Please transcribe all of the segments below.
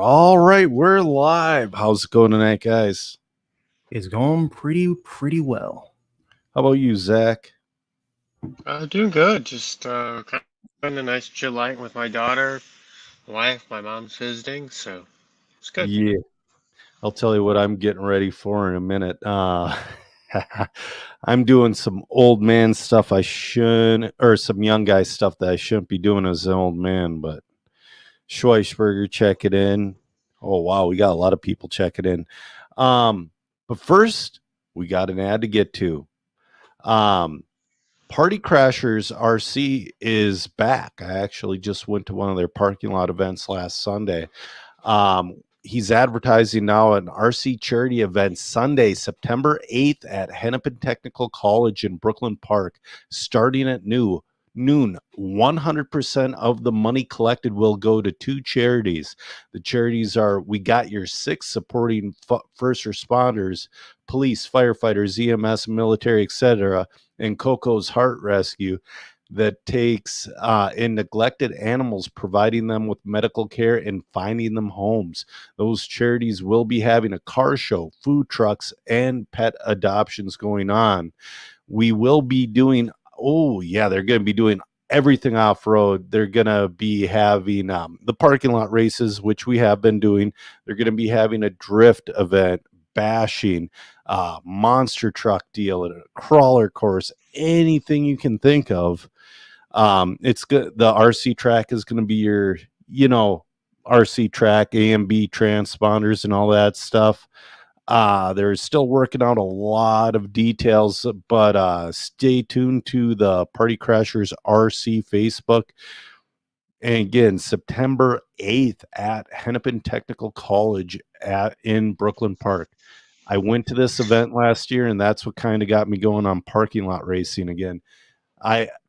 All right, we're live. How's it going tonight, guys? It's going pretty well. How about you, Zach? Doing good. Just kind of a nice chill night with my daughter, wife, my mom's visiting, so it's good. Yeah, I'll tell you what I'm getting ready for in a minute. I'm doing some old man stuff I shouldn't, or some young guy stuff that I shouldn't be doing as an old man, but Schweisberger check it in. Oh, wow, we got a lot of people checking in. But first, we got an ad to get to. Party Crashers RC is back. I actually just went to one of their parking lot events last Sunday. He's advertising now an RC charity event Sunday, September 8th at Hennepin Technical College in Brooklyn Park, starting at noon. 100% of the money collected will go to two charities. The charities are We Got Your Six, supporting first responders, police, firefighters, EMS, military, etc., and Coco's Heart Rescue, that takes in neglected animals, providing them with medical care and finding them homes. Those charities will be having a car show, food trucks, and pet adoptions going on. We will be doing, they're going to be doing everything off-road. They're going to be having the parking lot races, which we have been doing. They're going to be having a drift event, bashing, monster truck deal, a crawler course, anything you can think of. It's good. The RC track is going to be your, RC track, A and B transponders and all that stuff. They're still working out a lot of details, but stay tuned to the Party Crashers RC Facebook. And again, September 8th at Hennepin Technical College in Brooklyn Park. I went to this event last year, and that's what kind of got me going on parking lot racing again.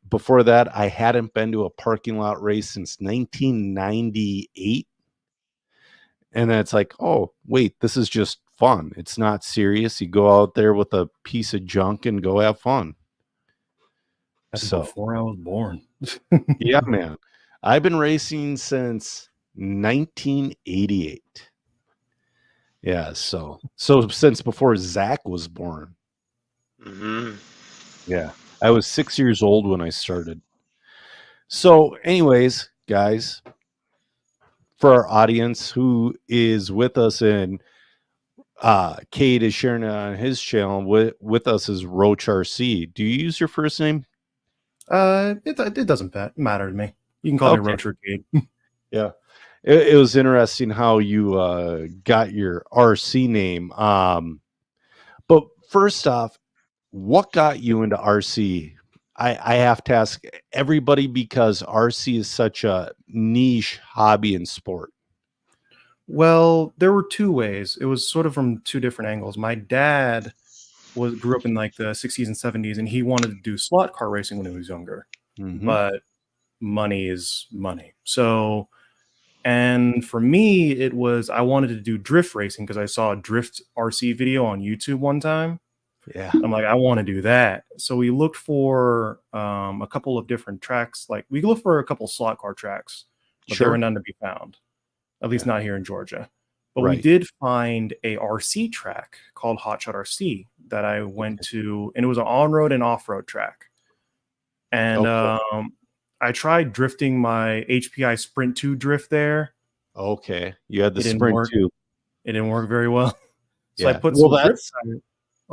Before that, I hadn't been to a parking lot race since 1998. And then it's like, oh, wait, this is just fun. It's not serious. You go out there with a piece of junk and go have fun. That's before I was born. Yeah, man. I've been racing since 1988. Yeah, so since before Zach was born. Mm-hmm. Yeah, I was 6 years old when I started. So anyways, guys, for our audience who is with us, and Cade is sharing it on his channel, with us is Roach RC. Do you use your first name? It doesn't matter to me. You can call me Roach or Cade. Yeah. It was interesting how you got your RC name. But first off, what got you into RC? I have to ask everybody, because RC is such a niche hobby and sport. Well, there were two ways. It was sort of from two different angles. My dad grew up in like the 60s and 70s, and he wanted to do slot car racing when he was younger. Mm-hmm. But money is money. So, and for me, it was, I wanted to do drift racing because I saw a drift RC video on YouTube one time. Yeah. I'm like, I want to do that. So we looked for a couple of different tracks. Like we looked for a couple slot car tracks, but there were none to be found, at least not here in Georgia. But we did find a RC track called Hotshot RC that I went to, and it was an on-road and off-road track. And I tried drifting my HPI Sprint 2 drift there. Okay. You had the Sprint 2. It didn't work very well. So I put some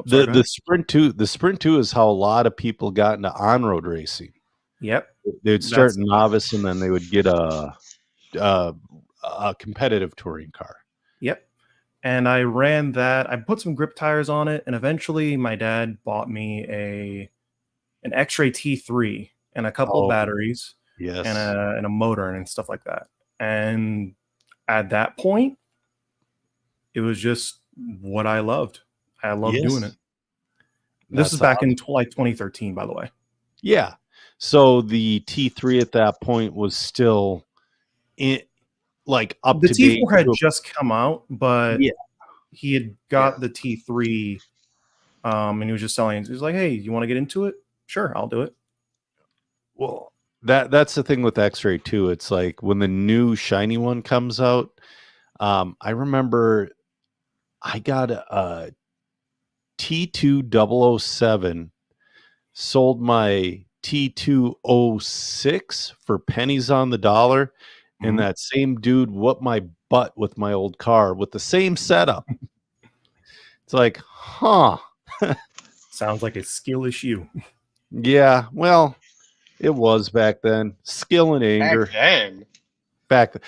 that's the Sprint 2. The Sprint 2 is how a lot of people got into on-road racing. Yep. They'd start novice, and then they would get a competitive touring car. Yep. And I ran that. I put some grip tires on it, and eventually my dad bought me an X-Ray T3 and a couple of batteries, and a motor and stuff like that. And at that point, it was just what I loved. I loved doing it. This is back in like 2013, by the way. Yeah. So the T3 at that point was still up to date. The T4 had just come out, but he had got the T3, and he was just selling it. He was like, "Hey, you want to get into it? Sure, I'll do it." Well, that's the thing with X-Ray too. It's like when the new shiny one comes out, I remember I got a T2007, sold my T206 for pennies on the dollar, and that same dude whooped my butt with my old car with the same setup. It's like, huh. Sounds like a skill issue. Yeah, well, it was back then. Skill and anger. Back then.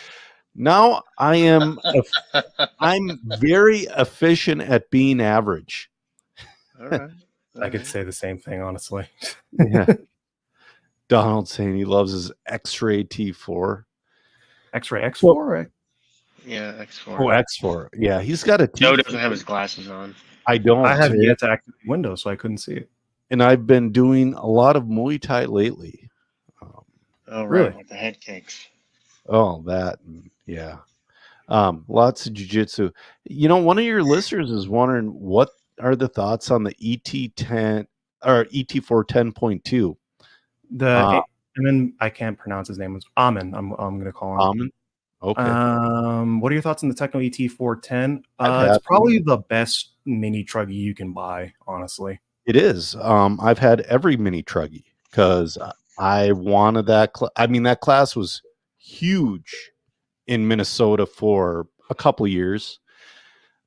Now I'm very efficient at being average. All right. I could say the same thing, honestly. Yeah. Donald saying he loves his X-Ray T4. X-Ray X4? Yeah, X4. Oh, X4. Yeah, he's got a T4. Joe doesn't have his glasses on. I don't. I haven't yet to activate Windows, so I couldn't see it. And I've been doing a lot of Muay Thai lately. Oh, right. Really? With the head kicks. Oh, that. Yeah. Lots of jiu-jitsu. You know, one of your listeners is wondering what are the thoughts on the ET10 or ET4 10.2. And then I can't pronounce his name. It's Amin. I'm going to call him. Amin? Okay. What are your thoughts on the Techno ET410? It's probably the best mini truggy you can buy, honestly. It is. I've had every mini truggy because I wanted that. That class was huge in Minnesota for a couple of years,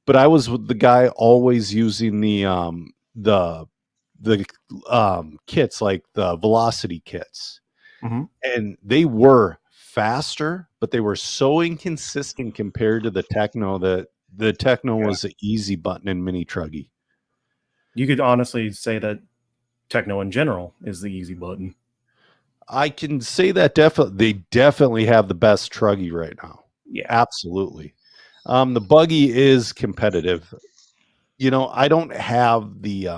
but I was the guy always using the kits, like the velocity kits, and they were faster, but they were so inconsistent compared to the Techno that the Techno was the easy button in mini truggy. You could honestly say that Techno in general is the easy button. I can say that they definitely have the best truggy right now. Yeah, absolutely. The buggy is competitive. You know, I don't have the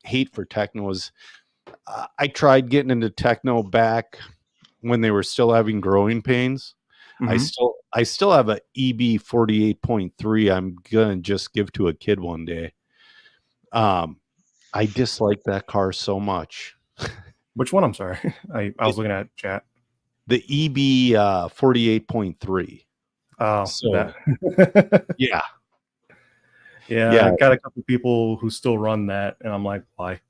hate for Technos. I tried getting into Techno back when they were still having growing pains. I still have a EB 48.3. I'm gonna just give to a kid one day. I dislike that car so much. Which one? I'm sorry. I was looking at chat. The EB 48.3. Oh, so that. yeah. I got a couple people who still run that, and I'm like, why?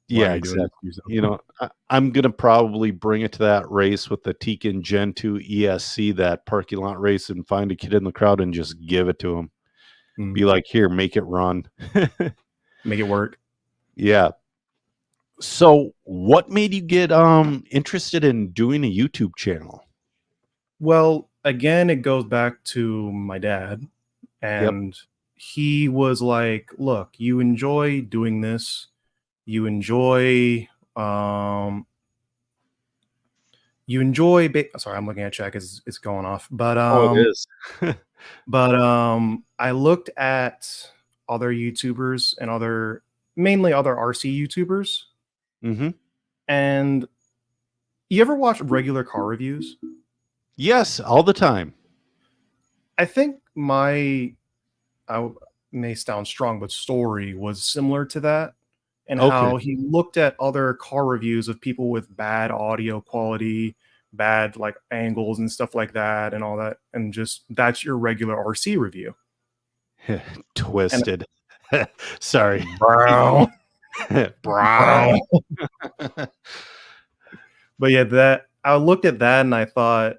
Yeah, exactly. You know, I'm gonna probably bring it to that race with the Tekin Gen 2 ESC, that parking lot race, and find a kid in the crowd and just give it to him. Be like, here, make it run. Make it work. Yeah. So what made you get interested in doing a YouTube channel? Well, again, it goes back to my dad, and he was like, look, you enjoy doing this, you enjoy sorry, I'm looking at chat because it's going off, but it is. but I looked at other YouTubers and mainly other RC YouTubers. And you ever watch regular car reviews? Yes, all the time. I think I may sound strong, but story was similar to that, and how he looked at other car reviews of people with bad audio quality, bad like angles and stuff like that, and all that, and just that's your regular RC review. Twisted. Sorry. Brown. Brown. But yeah, that I looked at that and I thought,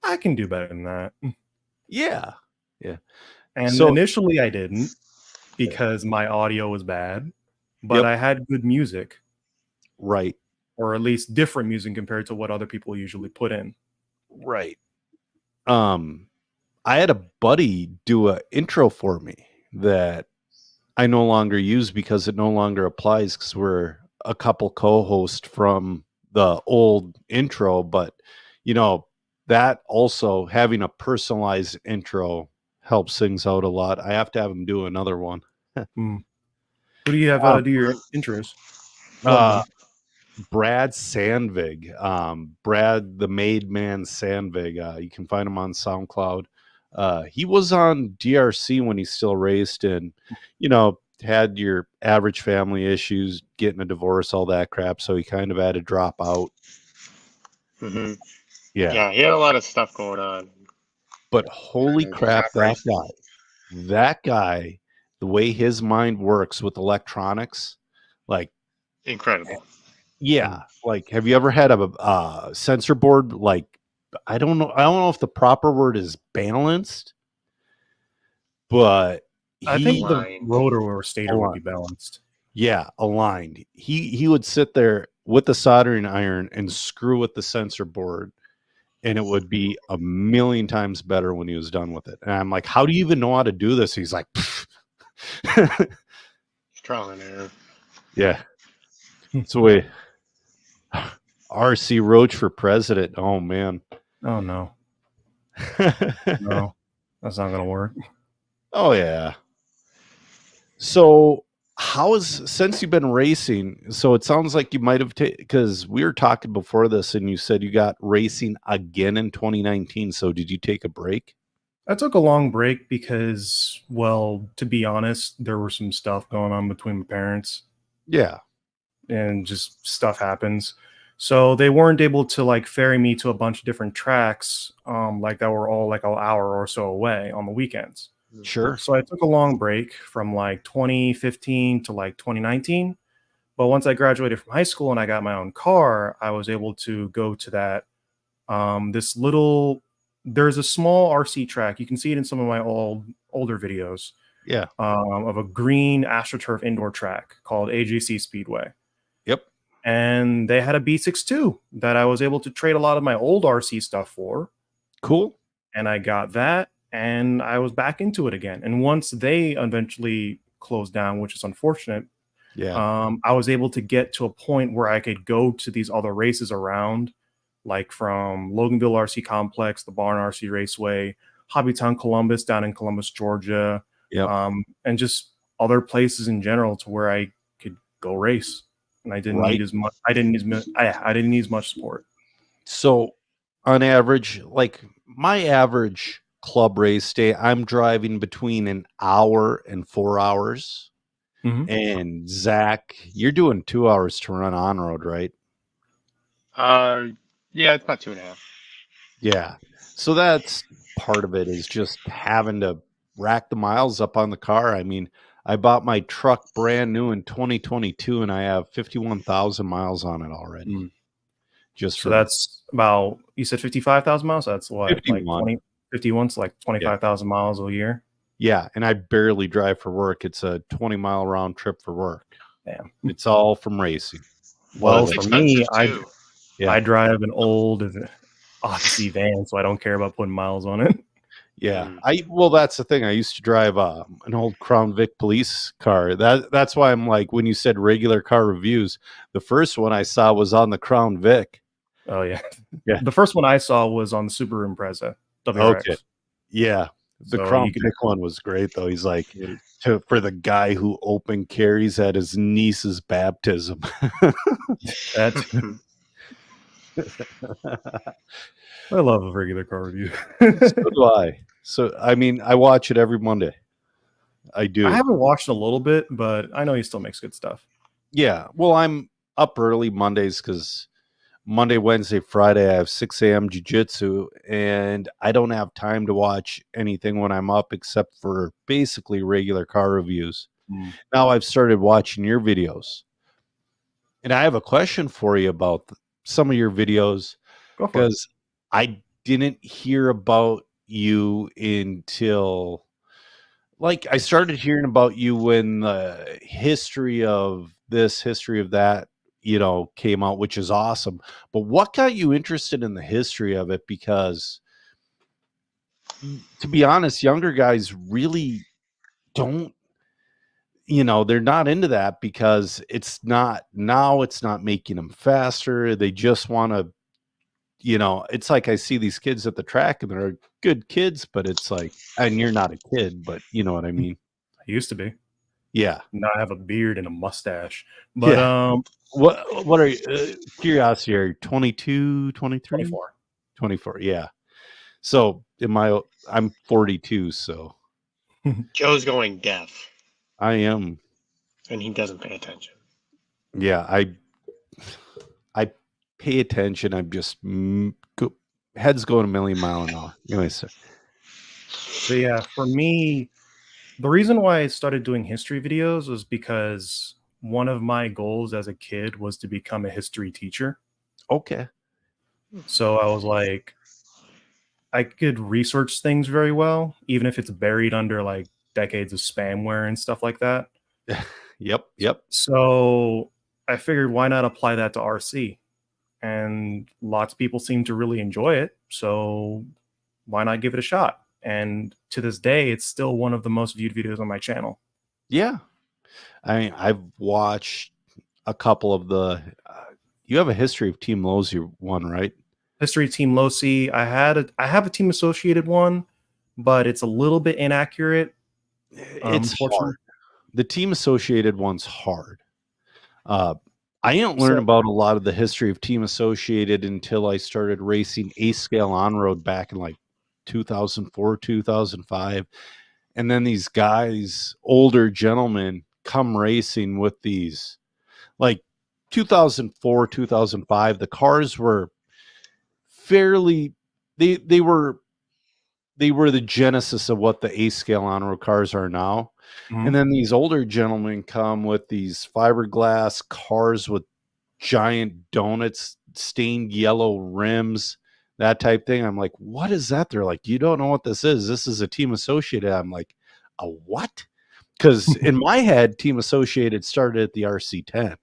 I can do better than that. Yeah. And initially I didn't, because my audio was bad, but I had good music. Right. Or at least different music compared to what other people usually put in. Right. I had a buddy do an intro for me that I no longer use because it no longer applies, because we're a couple co-hosts from the old intro. But, you know, that also, having a personalized intro helps things out a lot. I have to have him do another one. Who do you have do your intros? Brad Sandvig, Brad the Made Man Sandvig. You can find him on SoundCloud. He was on DRC when he still raced, and, you know, had your average family issues, getting a divorce, all that crap. So he kind of had to drop out. Yeah, he had a lot of stuff going on. But holy crap, that guy, the way his mind works with electronics, like incredible. yeah, like have you ever had a sensor board? Like I don't know if the proper word is balanced, but I think the Aligned. rotor or stator would be aligned. balanced. Yeah, aligned. He would sit there with the soldering iron and screw with the sensor board, and it would be a million times better when he was done with it. And I'm like, how do you even know how to do this? He's like, trial and error. yeah. So we RC Roach for president. Oh man. Oh no. No, that's not gonna work. Oh yeah. So since you've been racing, so it sounds like you might have because we were talking before this and you said you got racing again in 2019. So did you take a break? I took a long break because, well, to be honest, there were some stuff going on between my parents. Yeah. And just stuff happens. So they weren't able to like ferry me to a bunch of different tracks, like that were all like an hour or so away on the weekends. Sure. So I took a long break from like 2015 to like 2019. But once I graduated from high school and I got my own car, I was able to go to that. There's a small RC track. You can see it in some of my older videos. Yeah. Of a green AstroTurf indoor track called AJC Speedway. Yep. And they had a B62 that I was able to trade a lot of my old RC stuff for. Cool. And I got that, and I was back into it again. And once they eventually closed down, which is unfortunate, I was able to get to a point where I could go to these other races around, like from Loganville RC Complex, the Barn RC Raceway, Hobbytown Columbus down in Columbus, Georgia, and just other places in general to where I could go race. And I didn't need as much. I didn't need as much support. So, on average, like my average club race day, I'm driving between an hour and 4 hours. Mm-hmm. And Zach, you're doing 2 hours to run on road, right? Yeah, it's about 2.5. Yeah. So that's part of it is just having to rack the miles up on the car. I mean, I bought my truck brand new in 2022 and I have 51,000 miles on it already. So that's about, you said 55,000 miles? That's what, 51. like 51, so like 25,000 miles a year? Yeah, and I barely drive for work. It's a 20-mile round trip for work. Damn. It's all from racing. Well, for me, I drive an old Odyssey van, so I don't care about putting miles on it. Yeah, well, that's the thing. I used to drive an old Crown Vic police car. That's why I'm like, when you said regular car reviews, the first one I saw was on the Crown Vic. Oh yeah. The first one I saw was on the Super Impreza WRX. Okay. Yeah, the Crown Vic one was great though. He's like, for the guy who open carries at his niece's baptism. That's. I love a regular car review. So do I. So, I mean, I watch it every Monday. I do. I haven't watched a little bit, but I know he still makes good stuff. Yeah. Well, I'm up early Mondays because Monday, Wednesday, Friday, I have 6 a.m. jiu-jitsu, and I don't have time to watch anything when I'm up except for basically regular car reviews. Now I've started watching your videos. And I have a question for you about some of your videos. Because I didn't hear about you until, like, I started hearing about you when the history of this, history of that, came out, which is awesome. But what got you interested in the history of it? Because, to be honest, younger guys really don't, they're not into that because it's not making them faster. They just want to, it's like I see these kids at the track and they're good kids, but it's like, and you're not a kid, but you know what I mean? I used to be. Yeah. Now I have a beard and a mustache. But what are you, curiosity, are you 22, 23? 24. 24, yeah. So I'm 42, so. Joe's going deaf. I am. And he doesn't pay attention. Yeah, I pay attention. I'm just head's going a million mile an hour. Anyway, so But yeah, for me, the reason why I started doing history videos was because one of my goals as a kid was to become a history teacher. Okay. So I was like, I could research things very well, even if it's buried under like decades of spamware and stuff like that. Yep. So I figured, why not apply that to RC? And lots of people seem to really enjoy it. So why not give it a shot? And to this day, it's still one of the most viewed videos on my channel. Yeah. I mean, I've watched a couple of the. You have a history of Team Lowe's one, right? History of Team Losi. I have a Team Associated one, but it's a little bit inaccurate. It's hard. The Team Associated one's hard. I didn't learn about a lot of the history of Team Associated until I started racing A scale on road back in like 2004, 2005. And then these guys, older gentlemen, come racing with these like 2004, 2005. The cars were fairly, they were the genesis of what the A scale on road cars are now. Mm-hmm. And then these older gentlemen come with these fiberglass cars with giant donuts, stained yellow rims, that type thing. I'm like, what is that? They're like, you don't know what this is. This is a Team Associated. I'm like, a what? Because in my head, Team Associated started at the RC10.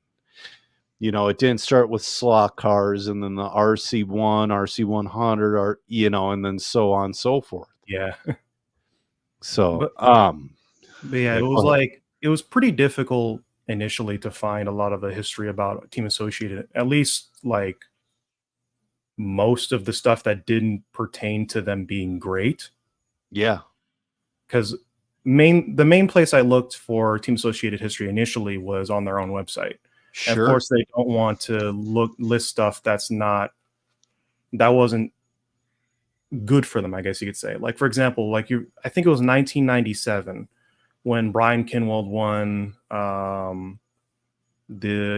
You know, it didn't start with slot cars and then the RC1, RC100, or, you know, and then so on and so forth. Yeah. So, but yeah, it was like, it was pretty difficult initially to find a lot of the history about Team Associated, at least like most of the stuff that didn't pertain to them being great. Yeah. Because the main place I looked for Team Associated history initially was on their own website. Sure. And of course, they don't want to list stuff that wasn't good for them, I guess you could say. Like, for example, I think it was 1997 when Brian Kinwald won the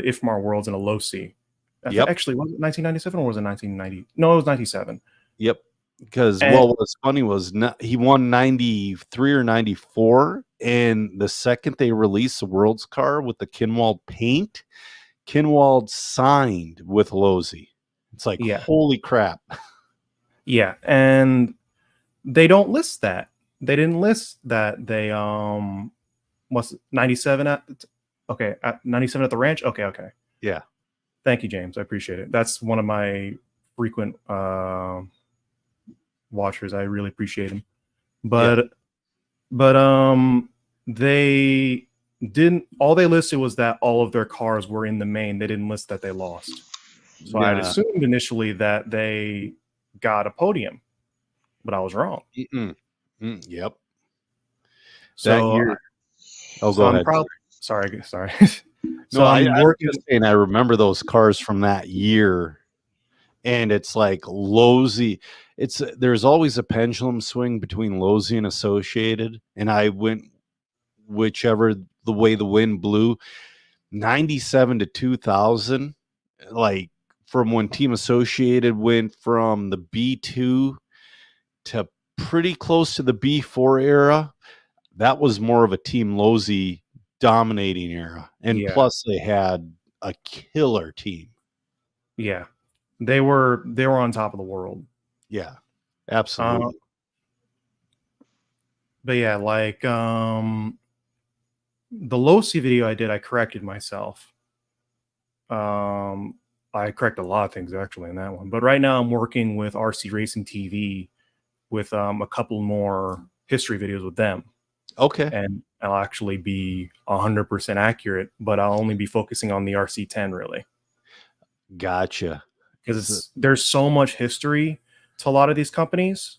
IFMAR Worlds in a low C. Actually, was it 1997 or was it 1990? No, it was 97. Yep. Because, well, what was funny was he won 93 or 94, and the second they released the World's car with the Kinwald paint, Kinwald signed with Losi. It's like, holy crap. Yeah, and they don't list that. They didn't list that they was 97 at 97 at the ranch. Okay. Yeah. Thank you, James. I appreciate it. That's one of my frequent watchers. I really appreciate him. But they didn't, all they listed was that all of their cars were in the main. They didn't list that they lost. So I had assumed initially that they got a podium, but I was wrong. Yep. So that year, go ahead. Sorry. So I'm working, and I remember those cars from that year, and it's like Losi. There's always a pendulum swing between Losi and Associated, and I went whichever the way the wind blew. 97 to 2000, like from when Team Associated went from the B2 to pretty close to the B4 era, that was more of a Team Losi dominating era. And plus they had a killer team. Yeah. They were on top of the world. Yeah, absolutely. But yeah, like the Losi video I did, I corrected myself. I corrected a lot of things actually in that one. But right now I'm working with RC Racing TV with a couple more history videos with them. Okay. And I'll actually be 100% accurate, but I'll only be focusing on the RC10 really. Gotcha. Because there's so much history to a lot of these companies.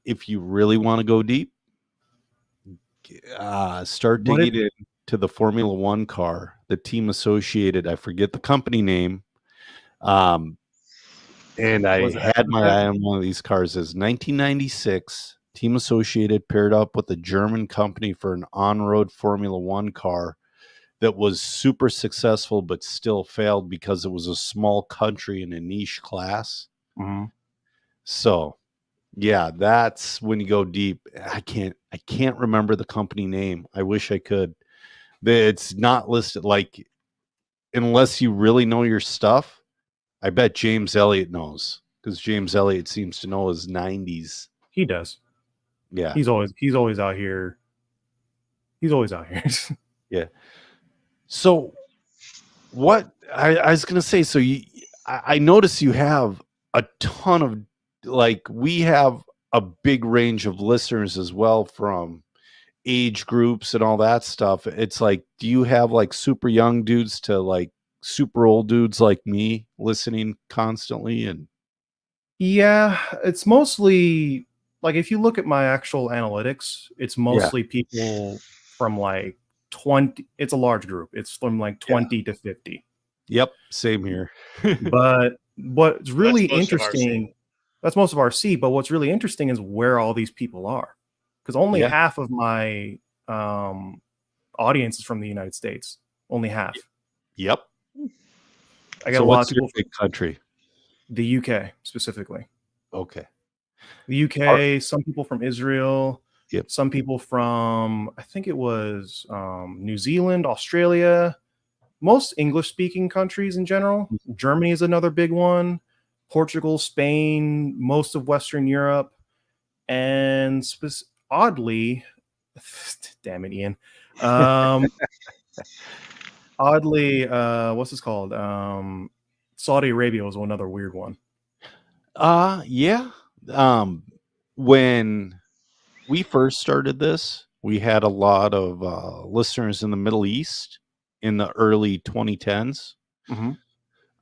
If you really want to go deep, start digging into the Formula One car, the Team Associated. I forget the company name. And I had my eye on one of these cars. As 1996, Team Associated paired up with a German company for an on-road Formula One car that was super successful, but still failed because it was a small country in a niche class. Mm-hmm. So, Yeah, that's when you go deep. I can't remember the company name. I wish I could. It's not listed, like, unless you really know your stuff. I bet James Elliott knows, because James Elliott seems to know his 90s. He does. Yeah. He's always out here. He's always out here. Yeah. So what I was gonna say, so I notice you have a ton of, like, we have a big range of listeners as well, from age groups and all that stuff. It's like, do you have like super young dudes to like super old dudes like me listening constantly? And Yeah, it's mostly like if you look at my actual analytics, it's yeah, mostly people from like 20. It's a large group. It's from like yeah, 20 to 50. yep, same here. But what's really That's most of our scene. interesting, that's most of our C, but what's really interesting is where all these people are. Because only Yeah, half of my audience is from the United States. Only half. yep. I got So a lot what's of your people from big country? the UK specifically. Okay. The UK, some people from Israel, Yep. some people from, I think it was New Zealand, Australia, most English speaking countries in general. Germany is another big one, Portugal, Spain, most of Western Europe, and oddly, damn it, Ian. Oddly, what's this called? Saudi Arabia was another weird one. Yeah. When we first started this, we had a lot of listeners in the Middle East in the early 2010s.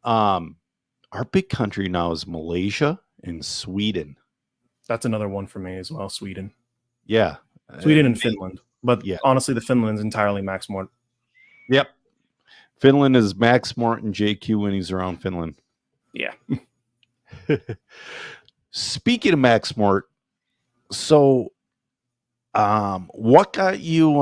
Our big country now is Malaysia and Sweden. That's another one for me as well. Sweden. Yeah. Sweden and Finland. But yeah. honestly, the Finland's entirely Max Mort. Yep. Finland is Max Morton, JQ when he's around Finland. Yeah. Speaking of Max Mort, so what got you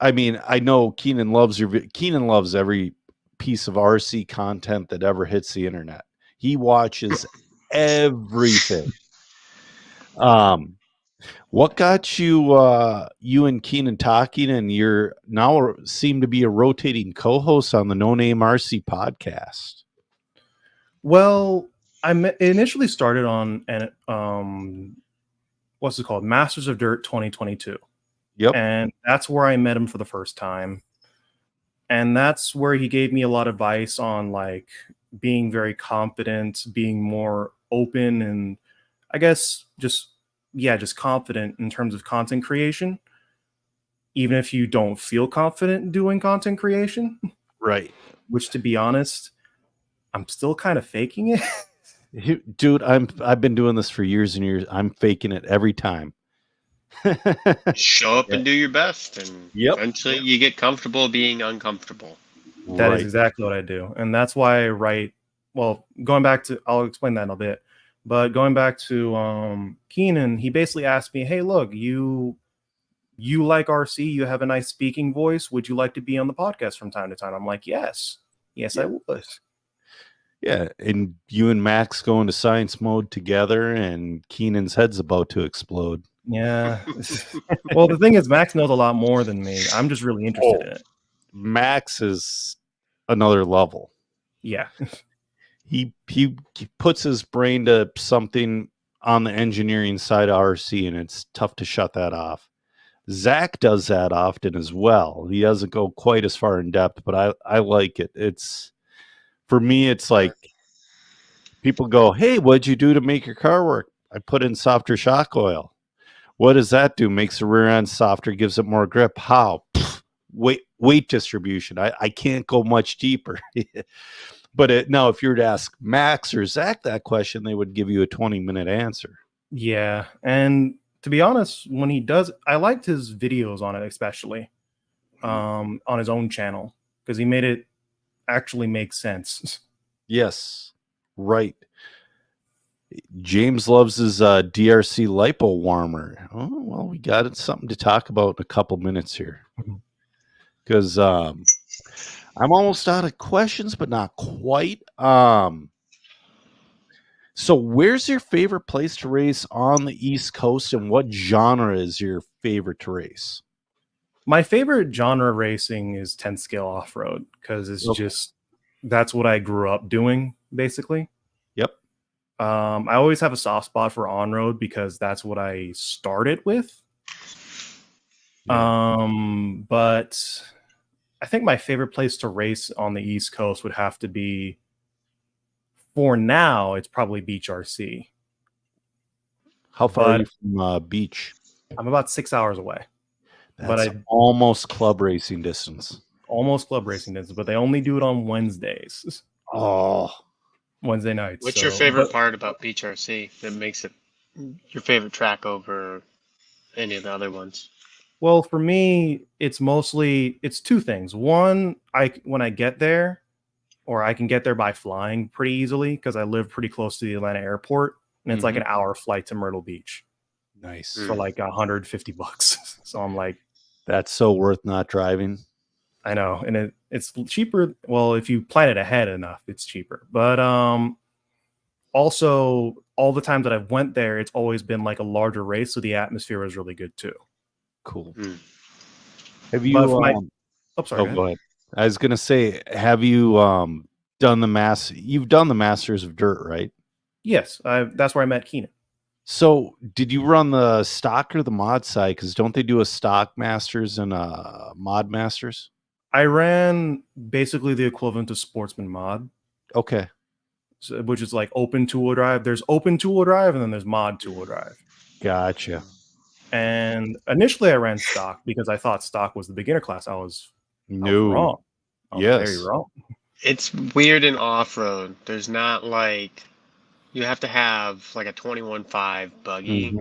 I mean, I know Keenan loves every piece of RC content that ever hits the internet. He watches everything. What got you and Keenan talking, and you're now seem to be a rotating co-host on the No Name RC podcast? Well, initially started on an what's it called? Masters of Dirt 2022. Yep. And that's where I met him for the first time. And that's where he gave me a lot of advice on like being very confident, being more open, and I guess just confident in terms of content creation. Even if you don't feel confident doing content creation. Right. Which, to be honest, I'm still kind of faking it. Dude, I've been doing this for years and years. I'm faking it every time. Show up and do your best, and eventually you get comfortable being uncomfortable. That is exactly what I do. And that's why I write. Well, going back to, I'll explain that in a bit, but going back to Keenan, he basically asked me, hey, look, you like RC, you have a nice speaking voice. Would you like to be on the podcast from time to time? I'm like, yes, I would. Yeah, and you and Max go into science mode together, and Keenan's head's about to explode. Yeah. Well, the thing is, Max knows a lot more than me. I'm just really interested in it. Max is another level. Yeah. He puts his brain to something on the engineering side of RC, and it's tough to shut that off. Zach does that often as well. He doesn't go quite as far in depth, but I like it. It's, for me, it's like people go, hey, what'd you do to make your car work? I put in softer shock oil. What does that do? Makes the rear end softer, gives it more grip. How? Weight distribution. I can't go much deeper. But now, if you were to ask Max or Zach that question, they would give you a 20-minute answer. Yeah. And to be honest, when he does, I liked his videos on it, especially on his own channel, because he made it actually make sense. Yes. Right. James loves his DRC lipo warmer. Oh, well, we got something to talk about in a couple minutes here. Because I'm almost out of questions, but not quite. So where's your favorite place to race on the East Coast, and what genre is your favorite to race? My favorite genre racing is 10 scale off-road because it's just that's what I grew up doing, basically. Yep. I always have a soft spot for on-road because that's what I started with. Yeah. But I think my favorite place to race on the East Coast would have to be, for now, it's probably Beach RC. How far are you from beach? I'm about 6 hours away. That's almost club racing distance. Almost club racing distance, but they only do it on Wednesdays. Oh. Wednesday nights. What's your favorite part about Beach RC that makes it your favorite track over any of the other ones? Well, for me, it's two things. One, when I get there, or I can get there by flying pretty easily because I live pretty close to the Atlanta airport, and it's like an hour flight to Myrtle Beach. Nice. For like $150. So I'm like, that's so worth not driving. I know, and it's cheaper. Well, if you plan it ahead enough, it's cheaper. But also all the times that I've went there, it's always been like a larger race, so the atmosphere was really good too. Cool. Have you? Go ahead. Go ahead. I was gonna say, have you done the You've done the Masters of Dirt, right? Yes, that's where I met Keenan. So, did you run the stock or the mod side? Because don't they do a stock Masters and a mod Masters? I ran basically the equivalent to Sportsman mod. Okay. So, which is like open two-wheel drive. There's open two-wheel drive, and then there's mod two-wheel drive. Gotcha. And initially, I ran stock because I thought stock was the beginner class. I was wrong. I was very wrong. It's weird in off-road. There's not like you have to have like a 21.5 buggy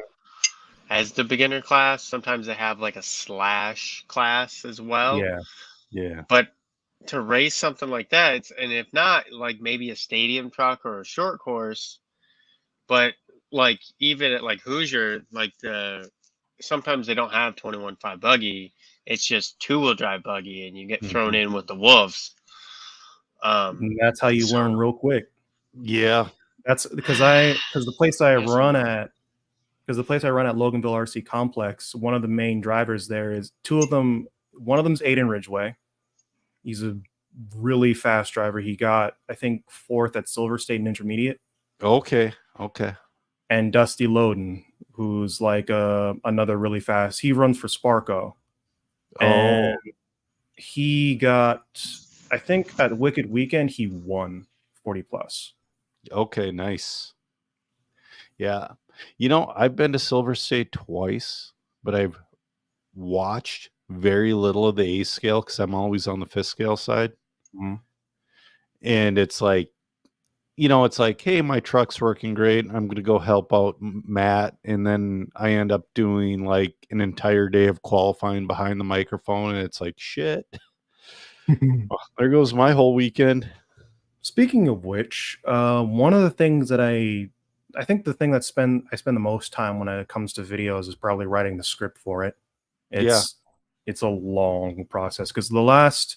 as the beginner class. Sometimes they have like a slash class as well. Yeah. But to race something like that, and if not, like maybe a stadium truck or a short course. But like even at like Hoosier, like sometimes they don't have 21.5 buggy. It's just two-wheel drive buggy, and you get thrown in with the wolves. And that's how you learn real quick. Yeah. That's because the place I run at Loganville RC Complex, one of the main drivers there is two of them. One of them's Aiden Ridgway. He's a really fast driver. He got, I think, 4th at Silver State and Intermediate. Okay. And Dusty Loden, who's like another really fast. He runs for Sparko. And he got, I think, at Wicked Weekend, he won 40 plus. Okay, nice. Yeah. I've been to Silver State twice, but I've watched very little of the A scale because I'm always on the 5th scale side. And it's like, it's like, hey, my truck's working great. I'm going to go help out Matt. And then I end up doing like an entire day of qualifying behind the microphone. And it's like, shit. There goes my whole weekend. Speaking of which, one of the things that I think the thing that I spend the most time when it comes to videos is probably writing the script for it. It's a long process because the last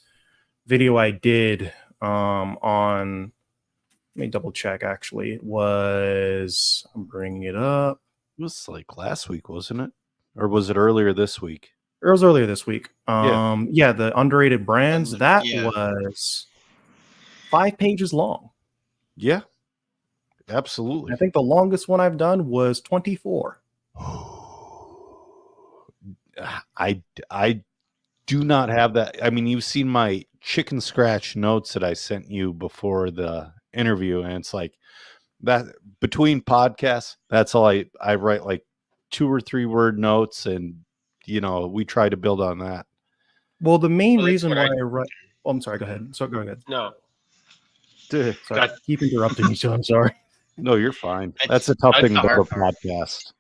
video I did on, let me double check, actually, it was, I'm bringing it up. It was like last week, wasn't it? Or was it earlier this week? It was earlier this week. Yeah, the underrated brands, that was 5 pages long. Yeah, absolutely. I think the longest one I've done was 24. I do not have that. I mean, you've seen my chicken scratch notes that I sent you before the interview, and it's like that between podcasts, that's all I write, like 2 or 3 word notes, and we try to build on that. Well, the main reason why I write, I'm sorry, go ahead. Go ahead. No. Sorry, I keep interrupting you, so I'm sorry. No, you're fine. That's a tough thing about a podcast.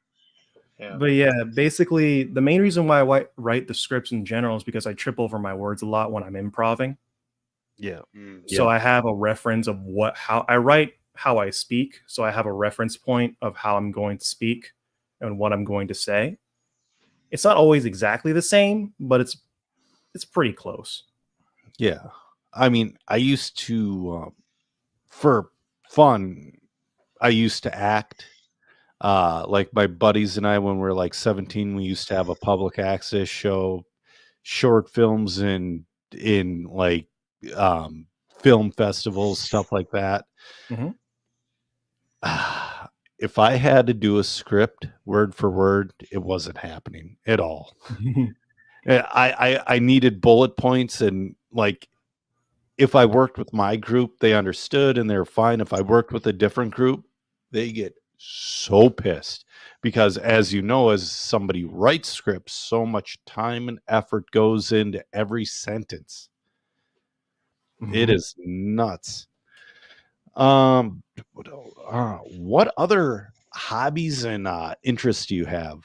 Yeah. But yeah, basically the main reason why I write the scripts in general is because I trip over my words a lot when I'm improving. Yeah. So I have a reference of how I write, how I speak. So I have a reference point of how I'm going to speak and what I'm going to say. It's not always exactly the same, but it's pretty close. Yeah. I mean, I used to, for fun, I used to act. Like my buddies and I, when we were like 17, we used to have a public access show, short films in like film festivals, stuff like that. Mm-hmm. If I had to do a script word for word, it wasn't happening at all. I needed bullet points, and like if I worked with my group, they understood and they're fine. If I worked with a different group, they get so pissed because, as you know, as somebody writes scripts, so much time and effort goes into every sentence. Mm-hmm. It is nuts. What other hobbies and interests do you have?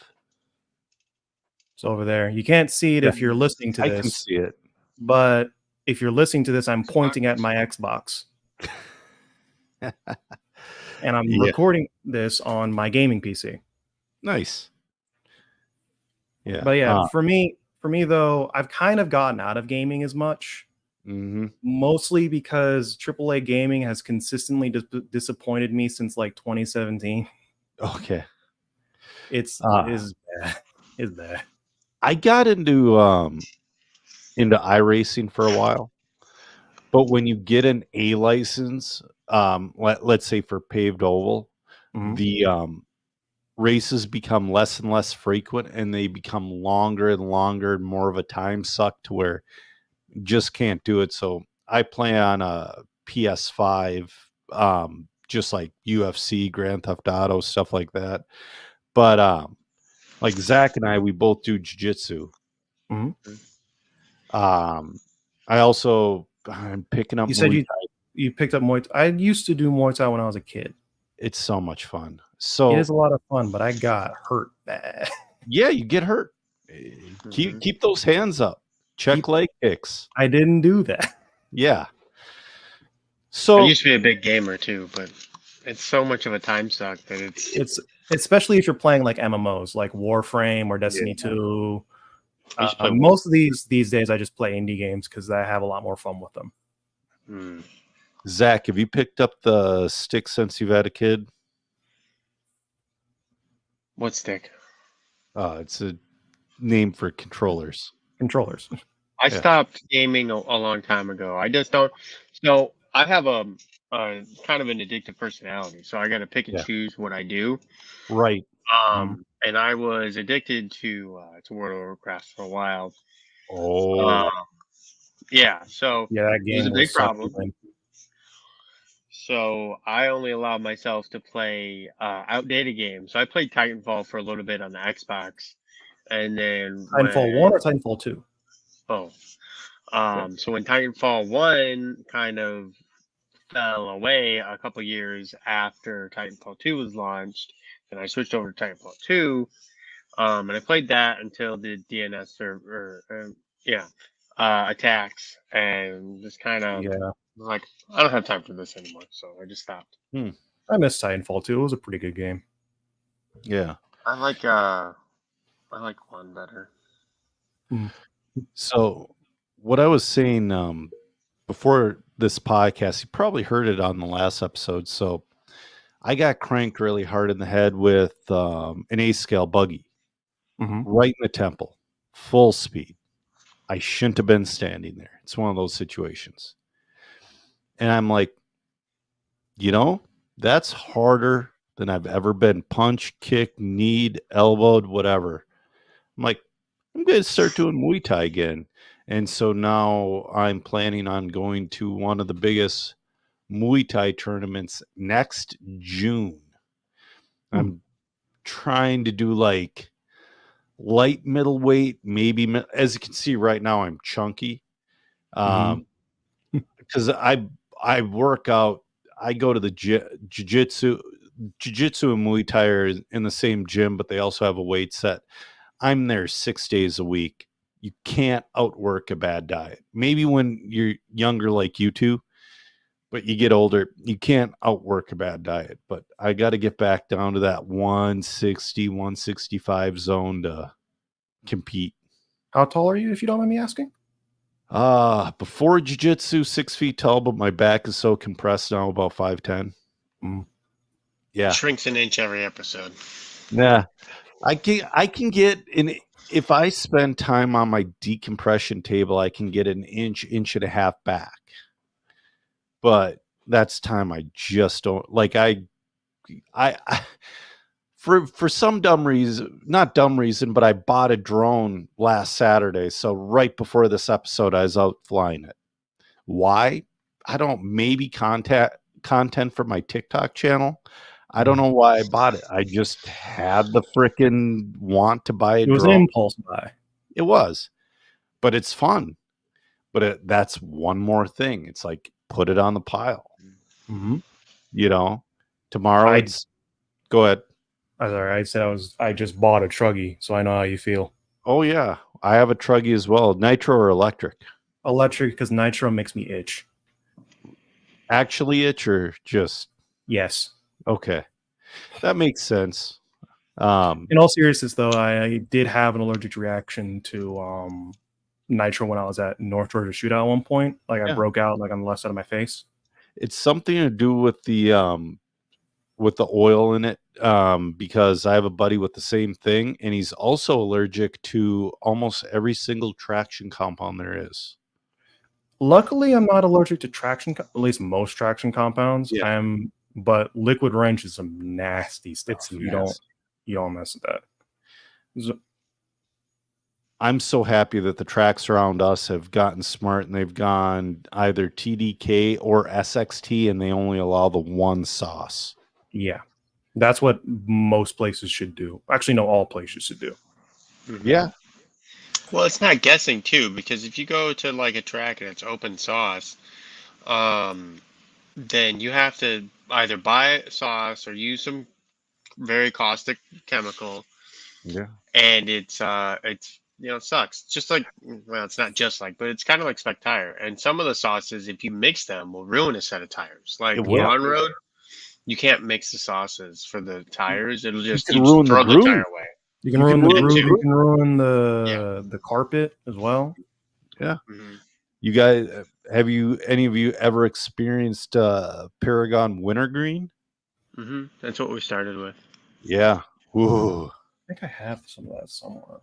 It's over there. You can't see it if you're listening to I this. can see it. But if you're listening to this, I'm pointing at my Xbox. And I'm recording this on my gaming PC. Nice. Yeah. But yeah, for me though, I've kind of gotten out of gaming as much. Mm-hmm. Mostly because AAA gaming has consistently disappointed me since like 2017. Okay. It's bad. It's bad. I got into iRacing for a while, but when you get an A license, let's say for paved oval, the races become less and less frequent, and they become longer and longer, and more of a time suck to where you just can't do it. So I play on a PS5, just like UFC, Grand Theft Auto, stuff like that. But like Zach and I, we both do jiu-jitsu. Mm-hmm. I'm picking up. You said you picked up Muay Thai. I used to do Muay Thai when I was a kid. It's so much fun. So it is a lot of fun, but I got hurt bad. Yeah, you get hurt. Keep those hands up. Check leg kicks. I didn't do that. Yeah. So I used to be a big gamer too, but it's so much of a time suck that it's especially if you're playing like MMOs like Warframe or Destiny 2. Most of these days I just play indie games because I have a lot more fun with them. Zach, have you picked up the stick since you've had a kid? What stick? It's a name for controllers. I stopped gaming a long time ago. I just don't. So I have a kind of an addictive personality, so I got to pick and choose what I do. Right. And I was addicted to World of Warcraft for a while. Oh. Yeah. So that game it was a big problem. So I only allowed myself to play outdated games. So I played Titanfall for a little bit on the Xbox, and then Titanfall 1 or Titanfall 2? Both. So when Titanfall 1 kind of fell away a couple years after Titanfall 2 was launched, and I switched over to Titanfall 2, and I played that until the DNS server, attacks, and just kind of was like, I don't have time for this anymore, so I just stopped. I miss Titanfall 2. It was a pretty good game. Yeah, I like 1 better. So what I was saying before this podcast, you probably heard it on the last episode. So I got cranked really hard in the head with an A-scale buggy right in the temple, full speed. I shouldn't have been standing there. It's one of those situations. And I'm like, that's harder than I've ever been punched, kicked, kneed, elbowed, whatever. I'm like, I'm going to start doing Muay Thai again. And so now I'm planning on going to one of the biggest Muay Thai tournaments next June. I'm trying to do like light middleweight, maybe. As you can see right now, I'm chunky. Because I work out. I go to the jiu-jitsu and Muay Thai are in the same gym, but they also have a weight set. I'm there 6 days a week. You can't outwork a bad diet. Maybe when you're younger like you two, but you get older, you can't outwork a bad diet. But I got to get back down to that 160, 165 zone to compete. How tall are you, if you don't mind me asking? Before jiu-jitsu, 6 feet tall, but my back is so compressed now, about 5'10". shrinks an inch every episode. Nah, I can get in if I spend time on my decompression table, I can get an inch and a half back. But that's time I just don't like. I for some dumb reason, not dumb reason, but I bought a drone last Saturday. So right before this episode, I was out flying it. Why? I don't. Maybe content for my TikTok channel. I don't know why I bought it. I just had the freaking want to buy a drone. It was an impulse buy. It was, but it's fun. But that's one more thing. It's like put it on the pile. Mm-hmm. You know, tomorrow it's. Go ahead. I said I just bought a Truggy, so I know how you feel. Oh yeah, I have a Truggy as well. Nitro or electric? Electric, because nitro makes me itch. Actually itch or just? Yes. Okay, that makes sense. In all seriousness, though, I did have an allergic reaction to nitro when I was at North Georgia Shootout at one point. Like I broke out like on the left side of my face. It's something to do with the oil in it, because I have a buddy with the same thing, and he's also allergic to almost every single traction compound there is. Luckily, I'm not allergic to traction, at least most traction compounds. Yeah. But liquid wrench is some nasty stuff. It's you don't mess with that. I'm so happy that the tracks around us have gotten smart and they've gone either TDK or SXT, and they only allow the one sauce. Yeah, that's what most places should do. Actually, no, all places should do. Yeah. Well, it's not guessing too, because if you go to like a track and it's open sauce, then you have to either buy sauce or use some very caustic chemical. Yeah. And it's it sucks. Just like, well, it's not just like, but it's kind of like spec tire. And some of the sauces, if you mix them, will ruin a set of tires. Like on road, you can't mix the sauces for the tires. It'll just throw the tire away. You can ruin the groove. You can ruin the carpet as well. Yeah. Mm-hmm. You guys, any of you ever experienced Paragon Wintergreen? Mm-hmm. That's what we started with. Yeah. Ooh. I think I have some of that somewhere.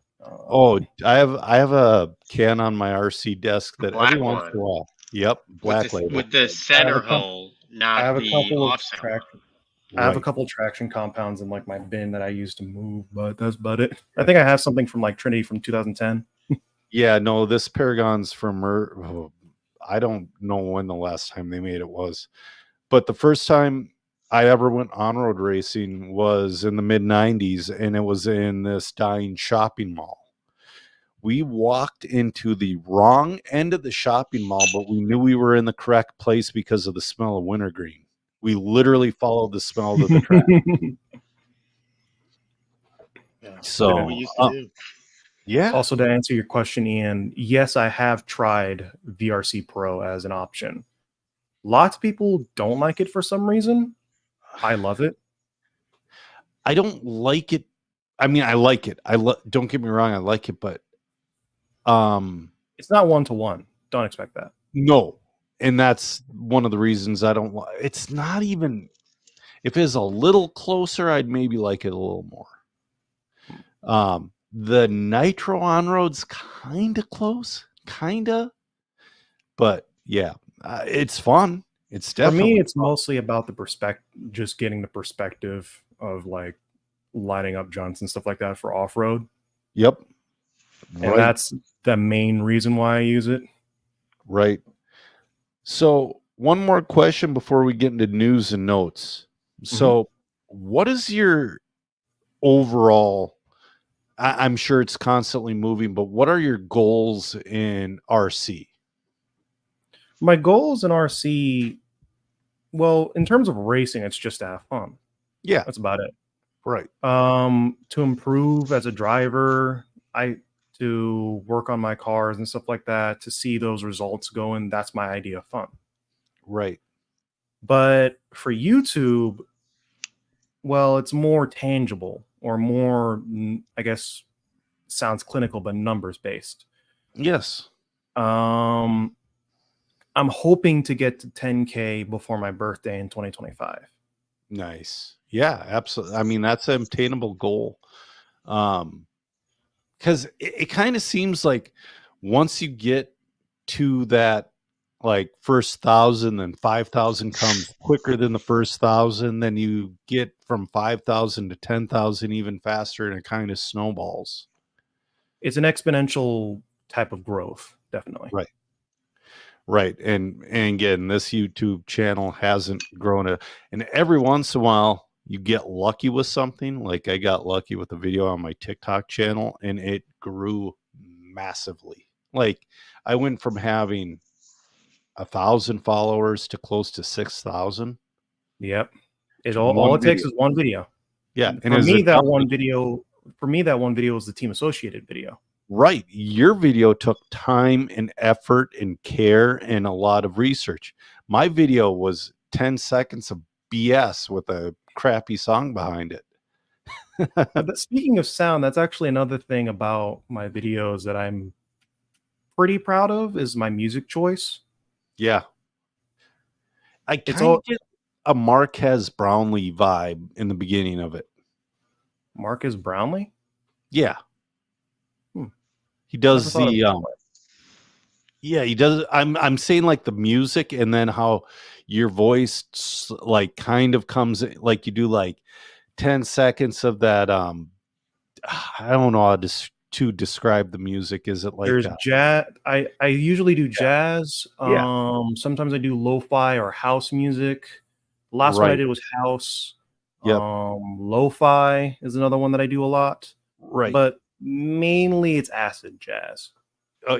I have a can on my RC desk that every once in a while. Yep, black label with the center hole, not the offset. I have a couple of traction compounds in like my bin that I use to move, but that's about it. I think I have something from like Trinity from 2010. Yeah, no, this Paragon's from I don't know when the last time they made it was, but the first time I ever went on-road racing was in the mid-90s, and it was in this dying shopping mall. We walked into the wrong end of the shopping mall, but we knew we were in the correct place because of the smell of wintergreen. We literally followed the smell to the track. So we used to do. Yeah. Also, to answer your question, Ian, yes, I have tried VRC Pro as an option. Lots of people don't like it for some reason. I love it. I don't like it. I mean, I like it. Don't get me wrong, I like it, but it's not one-to-one. Don't expect that. No. And that's one of the reasons I don't like. It's not even. If it's a little closer, I'd maybe like it a little more. The Nitro on-road's kind of close, but yeah, it's fun. It's definitely for me. It's mostly about the perspective, just getting the perspective of like lining up junks and stuff like that for off-road. Yep, and that's the main reason why I use it. Right. So one more question before we get into news and notes. So what is your overall, I'm sure it's constantly moving, but what are your goals in RC? My goals in RC, well, in terms of racing, it's just to have fun. Yeah. That's about it. Right. To improve as a driver, to work on my cars and stuff like that, to see those results going, that's my idea of fun. Right. But for YouTube, well, it's more tangible or more, I guess, sounds clinical, but numbers based. Yes. I'm hoping to get to 10K before my birthday in 2025. Nice. Yeah, absolutely. I mean, that's an obtainable goal. Because it kind of seems like once you get to that like first 1,000, then 5,000 comes quicker than the first 1,000. Then you get from 5,000 to 10,000 even faster, and it kind of snowballs. It's an exponential type of growth, definitely. Right. Right. And again, this YouTube channel hasn't grown and every once in a while you get lucky with something. Like I got lucky with a video on my TikTok channel and it grew massively. Like I went from having 1,000 followers to close to 6,000. Yep. It From all one it takes video. is one video. Yeah. And For as a me, that dummy, one video was the team associated video. right. Your video took time and effort and care and a lot of research. My video was 10 seconds of BS with a crappy song behind it. Speaking of sound, that's actually another thing about my videos that I'm pretty proud of is my music choice. Yeah. I kind of get a Marquez Brownlee vibe in the beginning of it. Marcus Brownlee? Yeah. He does the yeah, he does. I'm saying like the music and then how your voice like kind of comes like you do like 10 seconds of that. I don't know how to describe the music. Is it like there's jazz? I usually do jazz. Yeah. Sometimes I do lo-fi or house music. The last one I did was house. Yep. Lo-fi is another one that I do a lot. Right. But mainly it's acid jazz.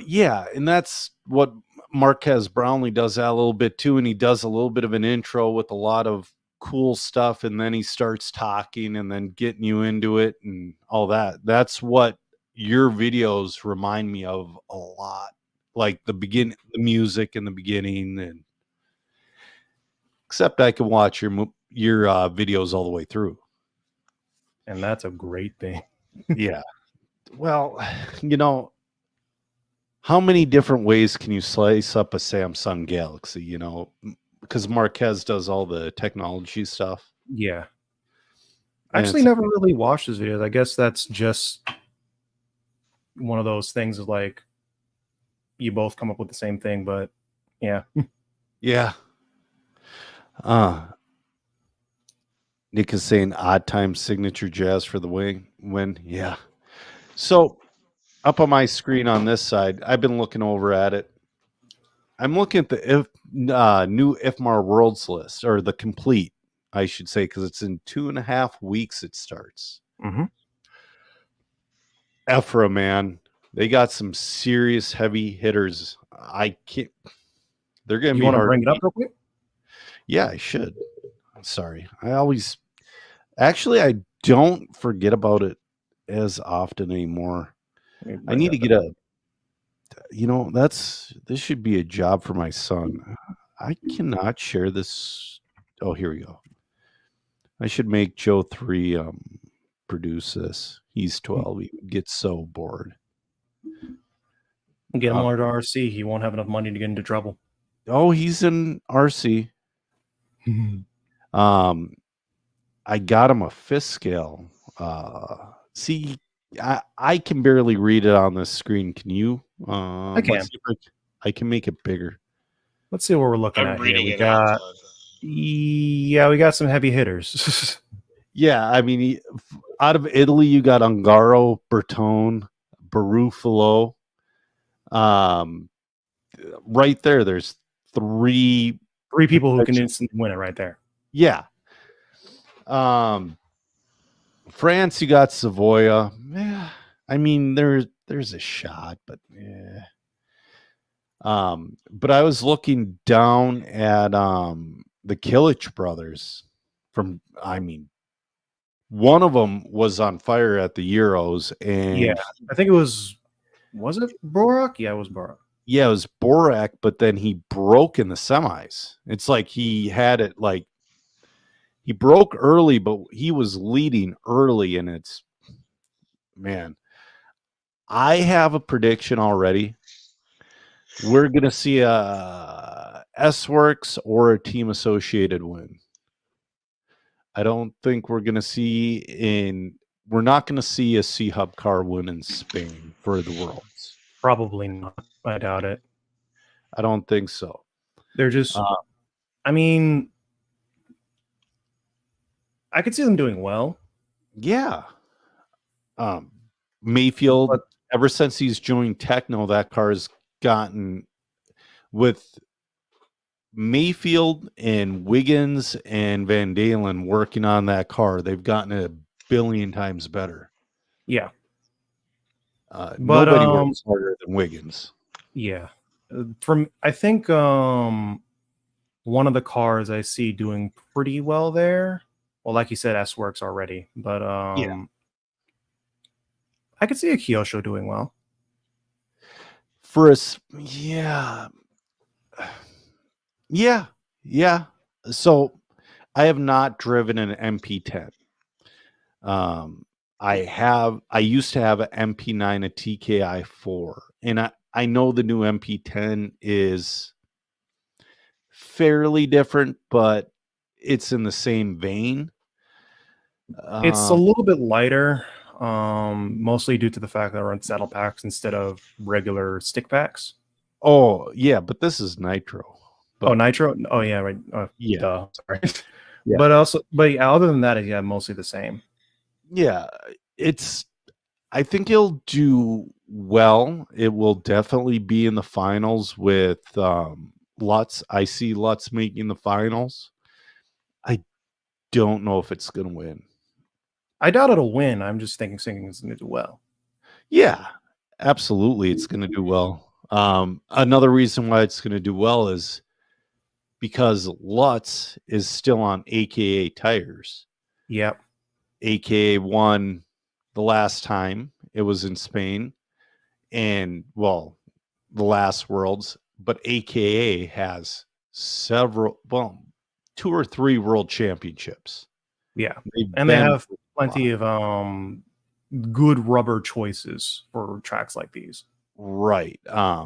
Yeah, and that's what Marquez Brownlee does that a little bit too, and he does a little bit of an intro with a lot of cool stuff, and then he starts talking and then getting you into it and all that. That's what your videos remind me of a lot, like the music in the beginning, and except I can watch your videos all the way through, and that's a great thing. Yeah, well, you know. How many different ways can you slice up a Samsung Galaxy, you know, because Marquez does all the technology stuff. Yeah. I actually never really watched his videos. I guess that's just one of those things is like you both come up with the same thing, but yeah. Yeah. Nick is saying odd time signature jazz for the win. Yeah. So up on my screen on this side, I've been looking over at it. I'm looking at the new IFMAR Worlds list, or the complete, I should say, because it's in 2.5 weeks it starts. Mm-hmm. Ephra, man, they got some serious heavy hitters. I can't. They're going to be hard. You want to bring it up real quick? Yeah, I should. Sorry. I don't forget about it as often anymore. I need to get this should be a job for my son. I cannot share this. Oh, here we go. I should make Joe 3 produce this. He's 12. He gets so bored. Get him on to RC. He won't have enough money to get into trouble. Oh, he's in RC. I got him a fifth scale. See, I can barely read it on this screen. Can you? I can. I can make it bigger. Let's see what we're looking at here. We got some heavy hitters. Yeah, I mean, out of Italy, you got Ungaro, Bertone, Barufalo. Right there, there's three people who can instantly win it right there. Yeah. France, you got Savoia. Yeah, I mean, there's a shot, but yeah. But I was looking down at the Kilich brothers one of them was on fire at the Euros, and I think it was it Borak? Yeah, it was Borak. Yeah, it was Borak, but then he broke in the semis. It's like he had it like he broke early, but he was leading early, and I have a prediction already. We're gonna see a S-Works or a Team Associated win. I don't think we're gonna see we're not gonna see a C Hub car win in Spain for the Worlds. Probably not. I doubt it. I don't think so. They're just. I mean, I could see them doing well. Yeah. Mayfield, But ever since he's joined Techno, that car has gotten with Mayfield and Wiggins and Van Dalen working on that car. They've gotten it a billion times better. Yeah. Nobody works harder than Wiggins. Yeah. I think one of the cars I see doing pretty well there. Well, like you said, S works already, but I could see a Kyosho doing well. For us, yeah. So I have not driven an MP10. I used to have an MP9, a TKI4, and I know the new MP10 is fairly different, but it's in the same vein. It's a little bit lighter, mostly due to the fact that we're on saddle packs instead of regular stick packs. Oh yeah, but this is nitro. But, nitro? Oh yeah, right. Yeah, duh, sorry. Yeah. But other than that, yeah, mostly the same. Yeah, I think it'll do well. It will definitely be in the finals with Lutz. I see Lutz making the finals. I don't know if it's going to win. I doubt it'll win. I'm just thinking it's going to do well. Yeah, absolutely. It's going to do well. Another reason why it's going to do well is because Lutz is still on AKA tires. Yep. AKA won the last time it was in Spain and the last Worlds, but AKA has two or three world championships. Yeah. They have plenty of good rubber choices for tracks like these. Right. I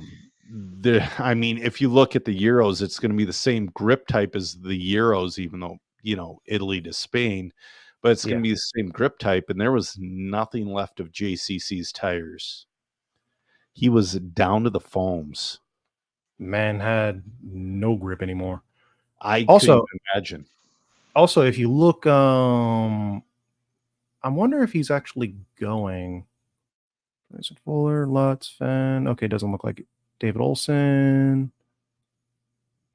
mean, if you look at the Euros, it's going to be the same grip type as the Euros, even though, Italy to Spain, but it's going to be the same grip type. And there was nothing left of JCC's tires. He was down to the foams. Man had no grip anymore. I couldn't imagine. Also, if you look, I wonder if he's actually going. Is it Fuller, Lutz, Fenn? Okay, doesn't look like it. David Olson,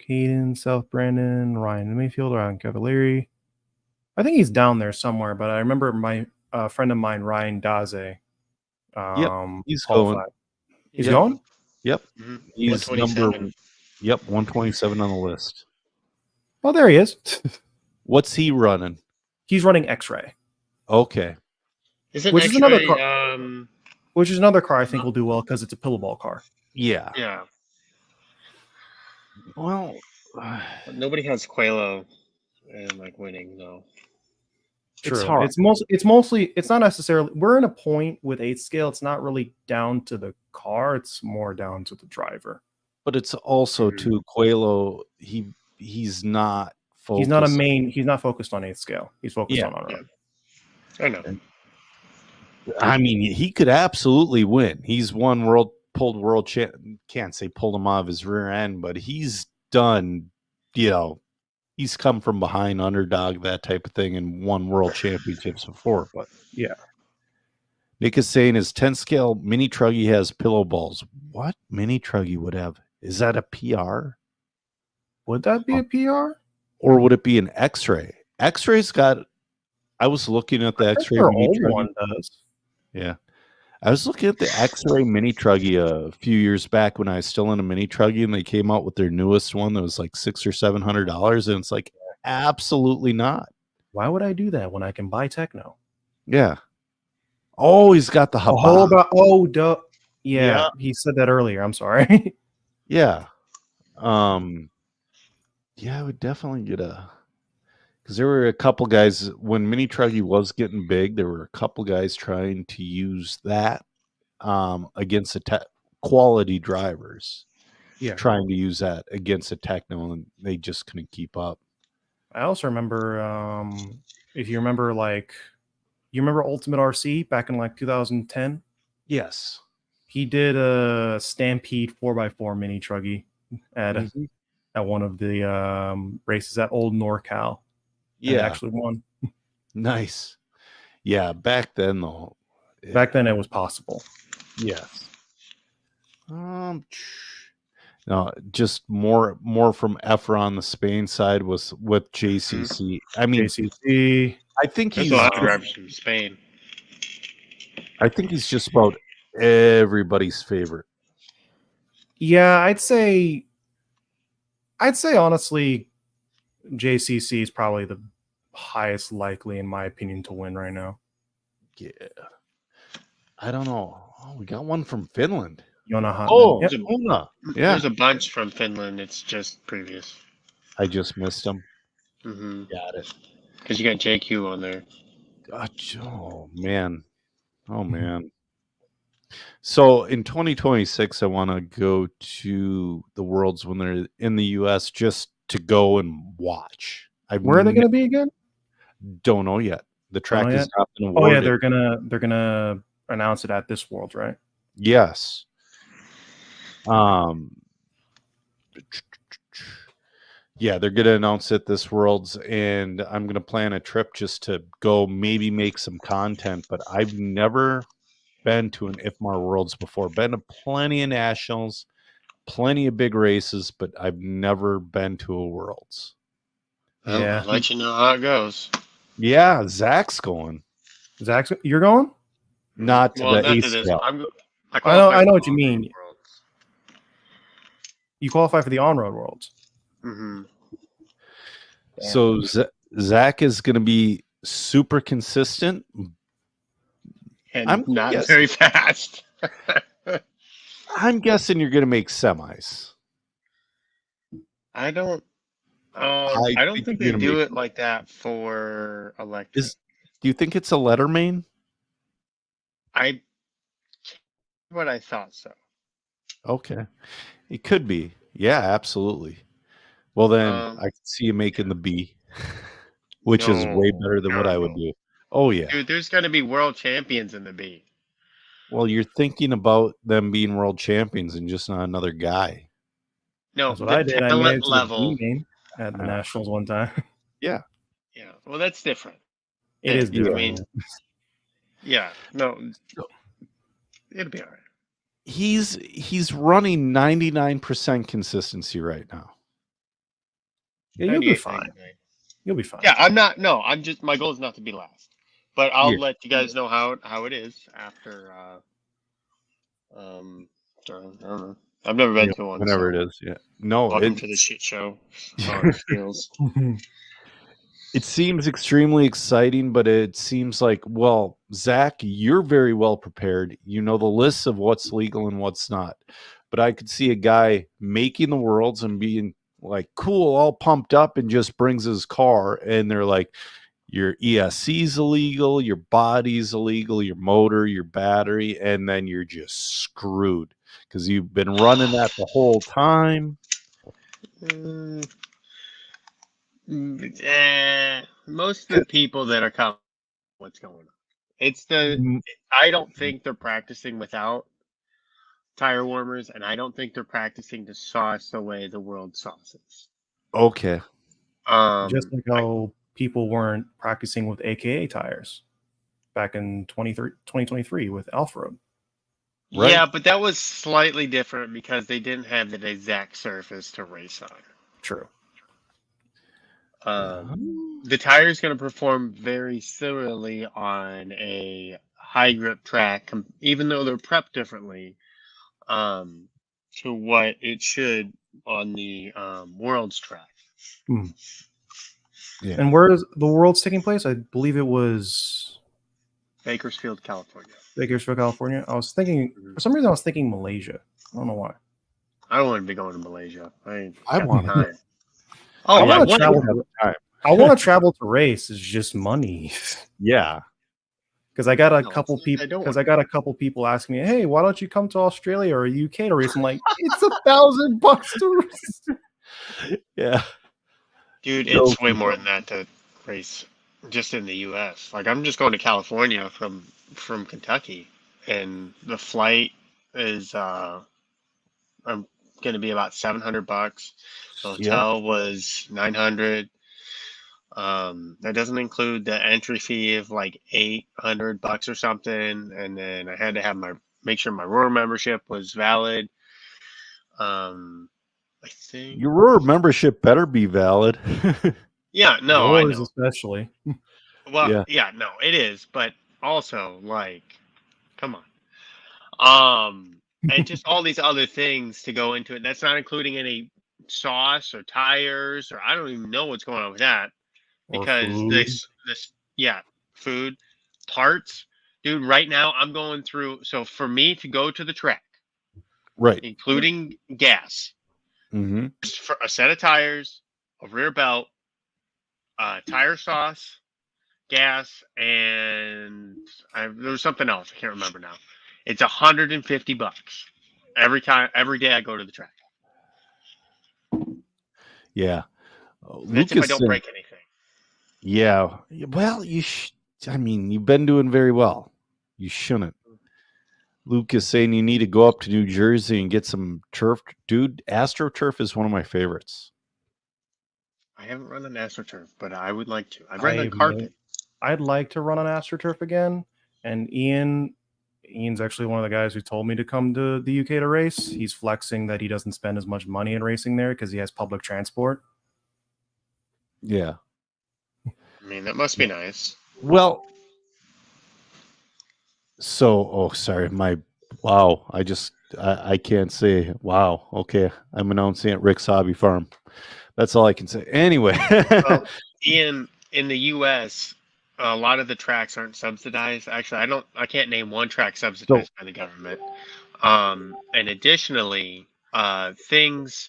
Caden, South Brandon, Ryan Mayfield, Ryan Cavalieri. I think he's down there somewhere, but I remember my friend of mine, Ryan Daze. He's going. He's going? Yep. Mm-hmm. He's number 127 on the list. Oh, there he is. What's he running? He's running X-Ray. Okay. Is it which X-Ray, is another car? Which is another car I think will do well because it's a pillowball car. Yeah. Yeah. Well, nobody has Quelo and winning though. True. It's mostly it's not necessarily we're in a point with 8th scale. It's not really down to the car. It's more down to the driver. But it's also to Quelo. He's not focused. He's not focused on 8th scale. He's focused on our run. I know. I mean, he could absolutely win. He's won can't say pulled him out of his rear end, but he's done, he's come from behind, underdog, that type of thing, and won world championships before. But yeah. Nick is saying his 10 scale mini truggy has pillow balls. What mini truggy would have? Is that a PR? Would that be a PR? Or would it be an X-ray? X-ray's got. I was looking at the X-ray mini truggy. One does. Yeah. I was looking at the X-ray mini truggy a few years back when I was still in a mini truggy, and they came out with their newest one that was like $600 or $700, and it's like absolutely not. Why would I do that when I can buy Techno? Yeah. Oh, he's got the duh. Yeah, he said that earlier. I'm sorry. Yeah. Yeah, I would definitely get because there were a couple guys when mini truggy was getting big. There were a couple guys trying to use that against quality drivers. Yeah, trying to use that against a Techno, and they just couldn't keep up. I also remember, if you remember, you remember Ultimate RC back in like 2010? Yes. He did a Stampede 4x4 mini truggy at one of the races at Old NorCal. Yeah, actually won. Nice. Yeah, back then though. Back then it was possible. Yes. No, just more from Efron the Spain side was with JCC. I mean, JCC. I think There's he's a lot of drivers from Spain. I think he's just about everybody's favorite. Yeah, I'd say honestly, JCC is probably the highest likely, in my opinion, to win right now. Yeah. I don't know. Oh, we got one from Finland. Yona. Oh, yep. Yeah. There's a bunch from Finland. It's just previous. I just missed him. Mm-hmm. Got it. Because you got JQ on there. Oh man. Oh man. So in 2026, I want to go to the Worlds when they're in the US just to go and watch. Where are they going to be again? Don't know yet. The track has not been awarded. Oh yeah, they're gonna announce it at this World, right? Yes. Yeah, they're gonna announce it this Worlds, and I'm gonna plan a trip just to go, maybe make some content. But I've never been to an IFMAR Worlds before. Been to plenty of nationals, plenty of big races, but I've never been to a Worlds. Yeah, I'll let you know how it goes. Yeah, Zach's going. Zach's, you're going? Not to the ACL. I know what you mean. Worlds. You qualify for the on-road Worlds. Mm-hmm. So Zach is going to be super consistent. And I'm not very fast. I'm guessing you're going to make semis. I don't think they do it like that for electric. Do you think it's a Letterman? What I thought so. Okay. It could be. Yeah, absolutely. Well, then I can see you making the B, which is way better than what I would do. Oh, yeah. Dude, there's going to be world champions in the B. Well, you're thinking about them being world champions and just not another guy. No, that's what I did. I made it to level the B game at the Nationals one time. Yeah. Yeah. Well, that's different. It is different. I mean, yeah. No. It'll be all right. He's running 99% consistency right now. Yeah, you'll be fine. You'll be fine. Yeah, I'm not. No, I'm just. My goal is not to be last, but I'll let you guys know how it is after. I don't know. I've never been to one. Whenever it is, yeah. No, welcome to the shit show. How it feels. It seems extremely exciting, but it seems like, well, Zach, you're very well prepared. You know the lists of what's legal and what's not. But I could see a guy making the Worlds and being like, cool, all pumped up, and just brings his car, and they're like, your ESC's illegal, your body's illegal, your motor, your battery, and then you're just screwed because you've been running that the whole time. Most of the people that are coming, what's going on? I don't think they're practicing without tire warmers, and I don't think they're practicing to sauce the way the world sauces. Okay. Just like how people weren't practicing with AKA tires back in 2023 with Alfa Road. Right? Yeah, but that was slightly different because they didn't have the exact surface to race on. True. The tire is going to perform very similarly on a high grip track, even though they're prepped differently, to what it should on the Worlds track. Yeah. And where is the Worlds taking place? I believe it was Bakersfield, California. Bakersfield, California. I was thinking, for some reason, I was thinking Malaysia. I don't know why. I don't want to be going to Malaysia. I want to. I want to travel. I want to travel to race. It's just money. Yeah. Because I got a couple people. Because I got a couple people asking me, "Hey, why don't you come to Australia or UK to race?" I'm like, "It's $1,000 to race." Yeah. Dude, it's way more than that to race just in the U.S. Like I'm just going to California from Kentucky, and the flight is I'm going to be about $700. The hotel was 900. That doesn't include the entry fee of like $800 or something, and then I had to have make sure my Roar membership was valid. I think Your Roar membership better be valid. Yeah, no, I know. Especially. Well, yeah, no, it is, but also like, come on. And just all these other things to go into it. That's not including any sauce or tires, or I don't even know what's going on with that. Because food, parts, dude. Right now, I'm going through. So for me to go to the track, right, including gas, for a set of tires, a rear belt, tire sauce, gas, and there was something else I can't remember now. It's $150 every day I go to the track. Yeah, That's if I don't break anything. Yeah, well, I mean, you've been doing very well. You shouldn't. Luke is saying you need to go up to New Jersey and get some turf. Dude, AstroTurf is one of my favorites. I haven't run an AstroTurf, but I would like to. I've run on carpet. I'd like to run on AstroTurf again. And Ian's actually one of the guys who told me to come to the UK to race. He's flexing that he doesn't spend as much money in racing there because he has public transport. Yeah. I mean, that must be nice. Well, so, sorry. I can't say, wow. Okay. I'm announcing at Rick's Hobby Farm. That's all I can say. Anyway. Well, Ian, in the U.S., a lot of the tracks aren't subsidized. Actually, I can't name one track subsidized by the government. And additionally, things,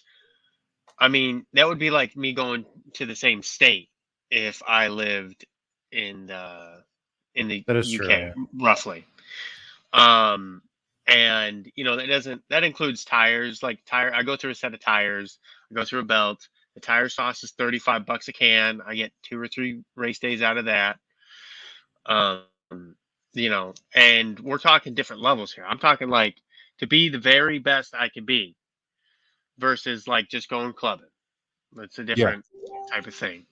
I mean, that would be like me going to the same state if I lived in the UK, true, roughly. And that includes tires. Like I go through a set of tires. I go through a belt. The tire sauce is $35 a can. I get 2 or 3 race days out of that. And we're talking different levels here. I'm talking like to be the very best I can be versus like just going clubbing. It's a different type of thing.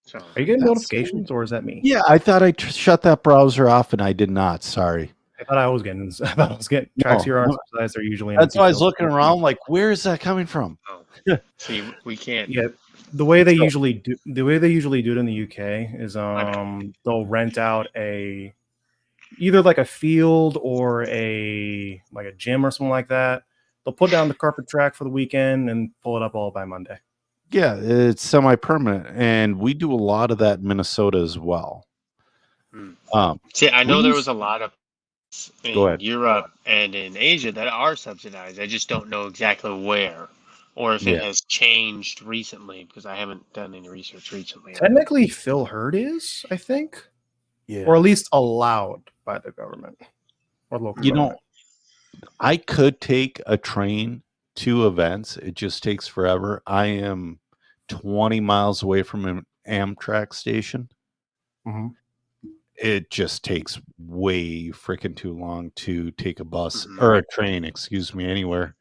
So, are you getting notifications, or is that me? Yeah, I thought I shut that browser off, and I did not. Sorry. I thought I was getting tracks here aren't subsidized. They're usually. That's why I was looking around, like, where is that coming from? Oh. See, we can't. Yeah, the way they usually do it in the UK is they'll rent out either like a field or a gym or something like that. They'll put down the carpet track for the weekend and pull it up all by Monday. Yeah, it's semi-permanent, and we do a lot of that in Minnesota as well. See, I know there was a lot of in Europe and in Asia that are subsidized. I just don't know exactly where, or if it has changed recently, because I haven't done any research recently. Technically, Phil Hurd is, I think, or at least allowed by the government or local government. I could take a train to events. It just takes forever. I am 20 miles away from an Amtrak station. Mm-hmm. It just takes way freaking too long to take a bus or a train, anywhere.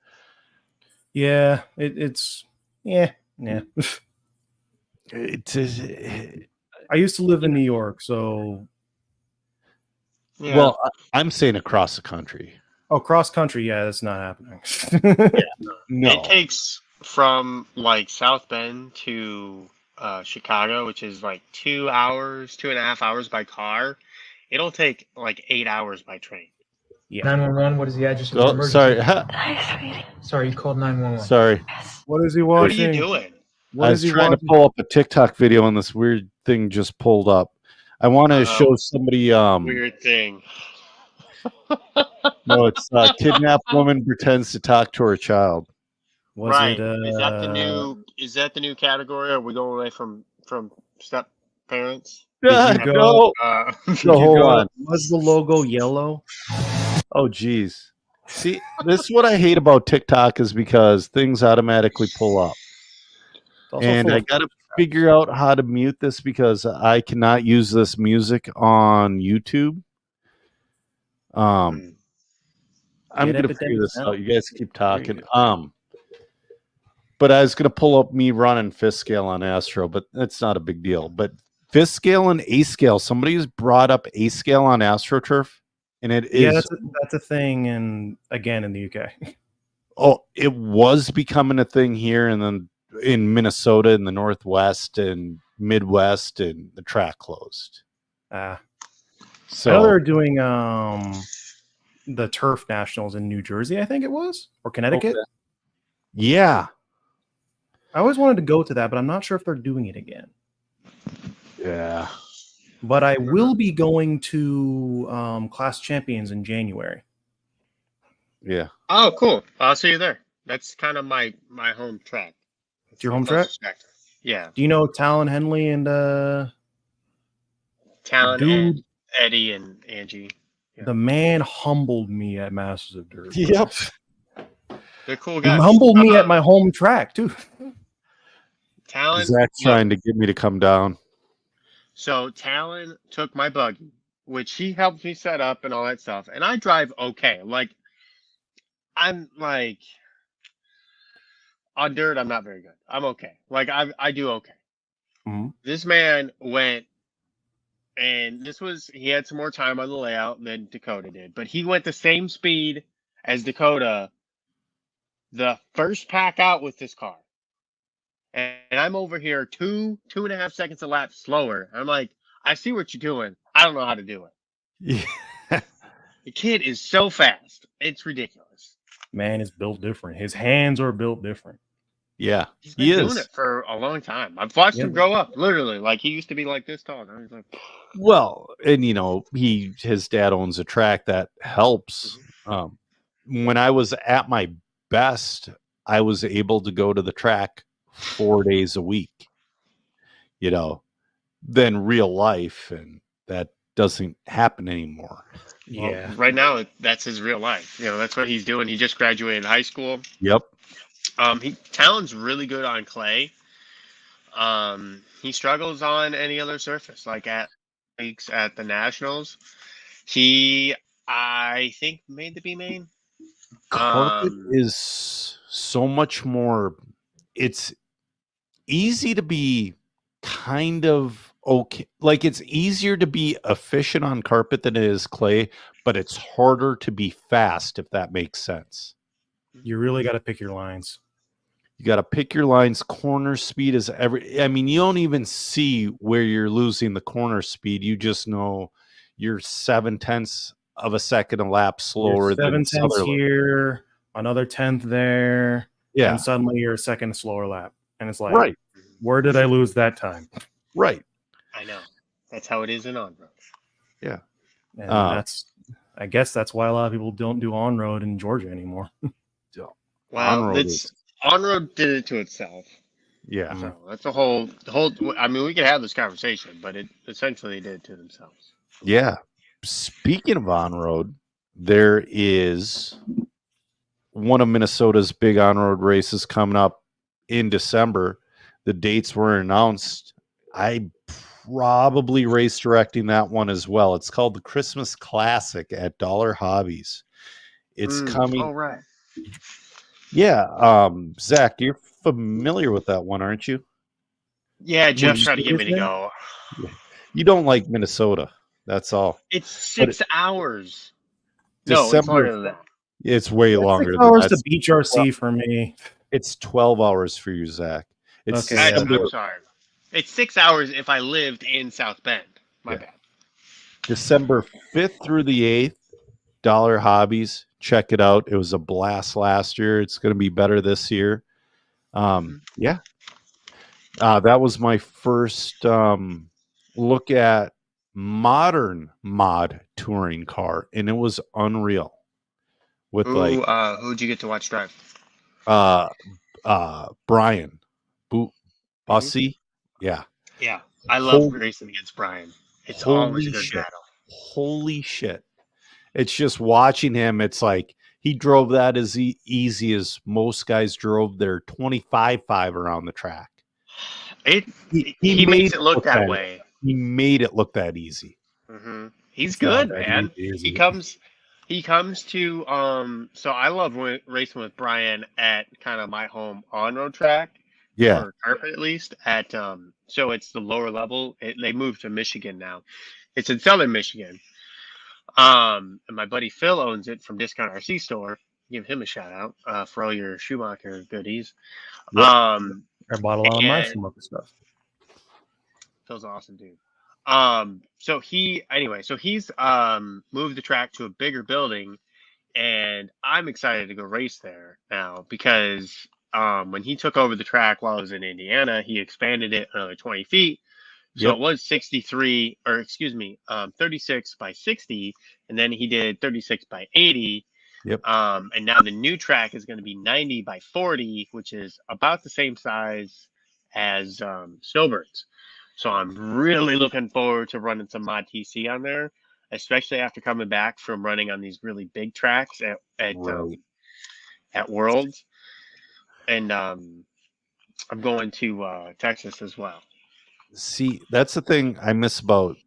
Yeah, it's yeah. I used to live in New York, so. Yeah. Well, I'm saying across the country. Oh, cross country, yeah, that's not happening. No. It takes from like South Bend to Chicago, which is like 2.5 hours by car. It'll take like 8 hours by train. Yeah. 911, what is the address? Oh, sorry. Sorry, you called 911. Sorry. What is he watching? What are you doing? I was trying to pull up a TikTok video and this weird thing just pulled up. I want to show somebody weird thing. No, it's kidnapped woman pretends to talk to her child. Is that the new category? Or are we going away from step parents? No, hold on. Was the logo yellow? Oh, geez. See, this is what I hate about TikTok is because things automatically pull up. And I got to figure out how to mute this because I cannot use this music on YouTube. I'm going to figure this out. You guys keep talking. But I was going to pull up me running fifth scale on Astro, but that's not a big deal. But fifth scale and A scale, somebody has brought up A scale on AstroTurf, and it is. That's a thing, and again in the UK. Oh, it was becoming a thing here, and then in Minnesota, in the Northwest and Midwest, and the track closed. So I know they're doing the Turf Nationals in New Jersey, I think it was, or Connecticut. Okay. Yeah. I always wanted to go to that, but I'm not sure if they're doing it again. Yeah. But I will be going to Class Champions in January. Yeah. Oh, cool. I'll see you there. That's kind of my home track. It's your home track? Yeah. Do you know Talon Henley and Talon and Eddie and Angie? Yeah. The man humbled me at Masters of Dirt. Yep. They're cool guys. He humbled me at my home track, too. Talon. Zach's trying to get me to come down. So Talon took my buggy, which he helped me set up and all that stuff. And I drive okay. Like, I'm like, on dirt, I'm not very good. I'm okay. Like, I do okay. Mm-hmm. This man went, and he had some more time on the layout than Dakota did, but he went the same speed as Dakota the first pack out with this car. And I'm over here 2.5 seconds a lap slower. I'm like, I see what you're doing. I don't know how to do it. Yeah. The kid is so fast. It's ridiculous. Man is built different. His hands are built different. Yeah. He's been doing it for a long time. I've watched him grow up, literally. Like, he used to be like this tall. Now he's like... Well, and his dad owns a track that helps. When I was at my best, I was able to go to the track 4 days a week, than real life, and that doesn't happen anymore. Yeah. Well, right now, that's his real life. That's what he's doing. He just graduated high school. Yep. Talon's really good on clay. He struggles on any other surface, like at the Nationals. He, I think, made the B main. Carpet is so much more. It's easy to be kind of okay. Like, it's easier to be efficient on carpet than it is clay, but it's harder to be fast, if that makes sense. You really got to pick your lines. You got to pick your lines. Corner speed is you don't even see where you're losing the corner speed. You just know you're 0.7 of a second a lap slower than 0.7 here, another 1/10 there. Yeah. And suddenly you're a second slower lap. And it's like, right. Where did I lose that time? Right. I know. That's how it is in on-road. Yeah. And I guess that's why a lot of people don't do on-road in Georgia anymore. Well, on-road did it to itself. Yeah. So that's the whole. I mean, we could have this conversation, but it essentially did it to themselves. Yeah. Speaking of on-road, there is one of Minnesota's big on-road races coming up in December. The dates were announced. I probably race directing that one as well. It's called the Christmas Classic at Dollar Hobbies. It's coming. Oh, right. Yeah. Zach, you're familiar with that one, aren't you? Yeah, Jeff tried to get me to go. You don't like Minnesota. That's all. It's 6 hours. No, it's longer than that. It's way longer. 6 hours to Beach RC for me. It's 12 hours for you, Zach. It's okay. I'm sorry. It's 6 hours if I lived in South Bend. My bad. December 5th through the 8th, Dollar Hobbies. Check it out. It was a blast last year. It's going to be better this year. Yeah. That was my first look at modern mod touring car, and it was unreal. With who'd you get to watch drive? Brian Bussy. Yeah. Yeah. I love racing against Brian. It's always a good battle. Holy shit. It's just watching him. It's like he drove that as easy as most guys drove their 25.5 around the track. He makes it look that way. He made it look that easy. Mm-hmm. He's good, man. Easy. He comes to so I love racing with Brian at kind of my home on-road track. Yeah. Or carpet at least at so it's the lower level. They moved to Michigan now. It's in southern Michigan. And my buddy Phil owns it from Discount RC Store. Give him a shout out for all your Schumacher goodies. Yep. I bought a lot of my Schumacher stuff. Phil's awesome, dude. So he's moved the track to a bigger building, and I'm excited to go race there now because when he took over the track while I was in Indiana, he expanded it another 20 feet. So it was 36 by 60, and then he did 36 by 80. Yep. And now the new track is going to be 90 by 40, which is about the same size as Snowbirds. So I'm really looking forward to running some Mod TC on there, especially after coming back from running on these really big tracks at Worlds. And I'm going to Texas as well. See, that's the thing I miss about.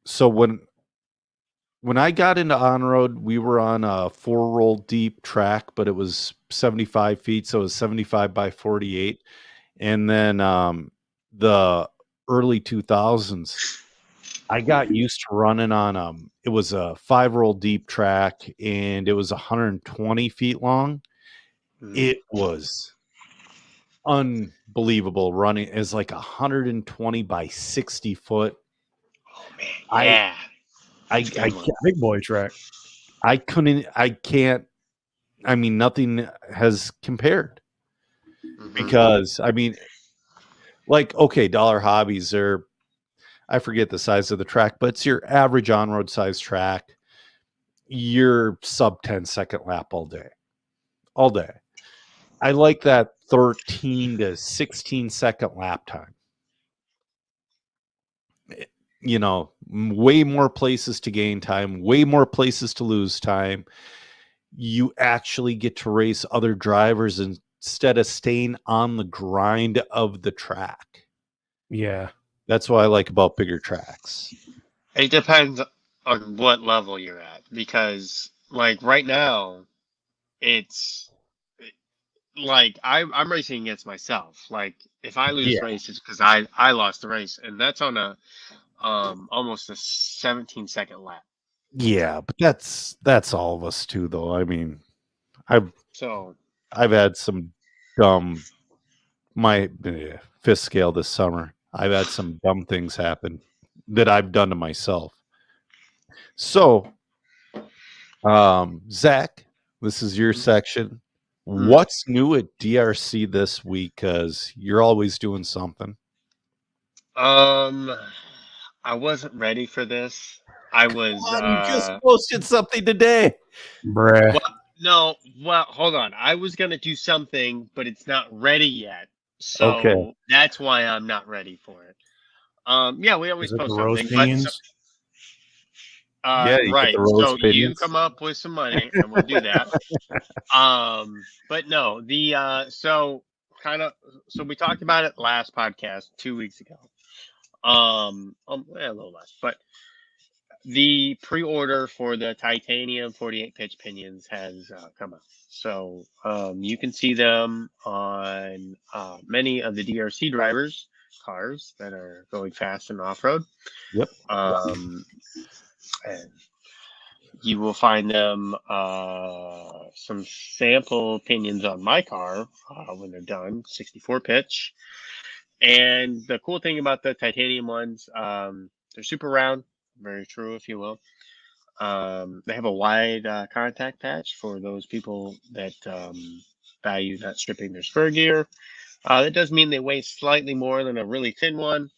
So when I got into on-road, we were on a 4-roll deep track, but it was 75 feet, so it was 75 by 48. And then the early 2000s, I got used to running on it was a 5-roll deep track, and it was 120 feet long. It was unbelievable running. It was like 120 by 60 foot. Oh man, yeah. I big boy track. I mean, nothing has compared because I mean, like, okay, Dollar Hobbies are, I forget the size of the track, but it's your average on-road size track. You're sub 10-second lap all day. I like that 13 to 16 second lap time. You know, way more places to gain time, way more places to lose time. You actually get to race other drivers instead of staying on the grind of the track. Yeah. That's what I like about bigger tracks. It depends on what level you're at, because like right now, it's like I'm racing against myself. Like if I lose race, it's because I lost the race, and that's on a almost a 17-second lap. Yeah, but that's all of us too, though. I mean, I've had some dumb fifth scale this summer. I've had some dumb things happen that I've done to myself. So, Zach, this is your section. What's new at DRC this week? Because you're always doing something. I wasn't ready for this. I was. You just posted something today, bruh. Well, hold on. I was gonna do something, but it's not ready yet. So that's why I'm not ready for it. Yeah, we always post something. Right. So you come up with some money, and we'll do that. But no, so we talked about it last podcast 2 weeks ago. A little less, but the pre-order for the titanium 48 pitch pinions has come out. So you can see them on many of the DRC drivers' cars that are going fast and off-road. Yep. And you will find them some sample pinions on my car when they're done, 64 pitch. And the cool thing about the titanium ones, they're super round, very true, if you will. They have a wide contact patch for those people that value not stripping their spur gear. That does mean they weigh slightly more than a really thin one.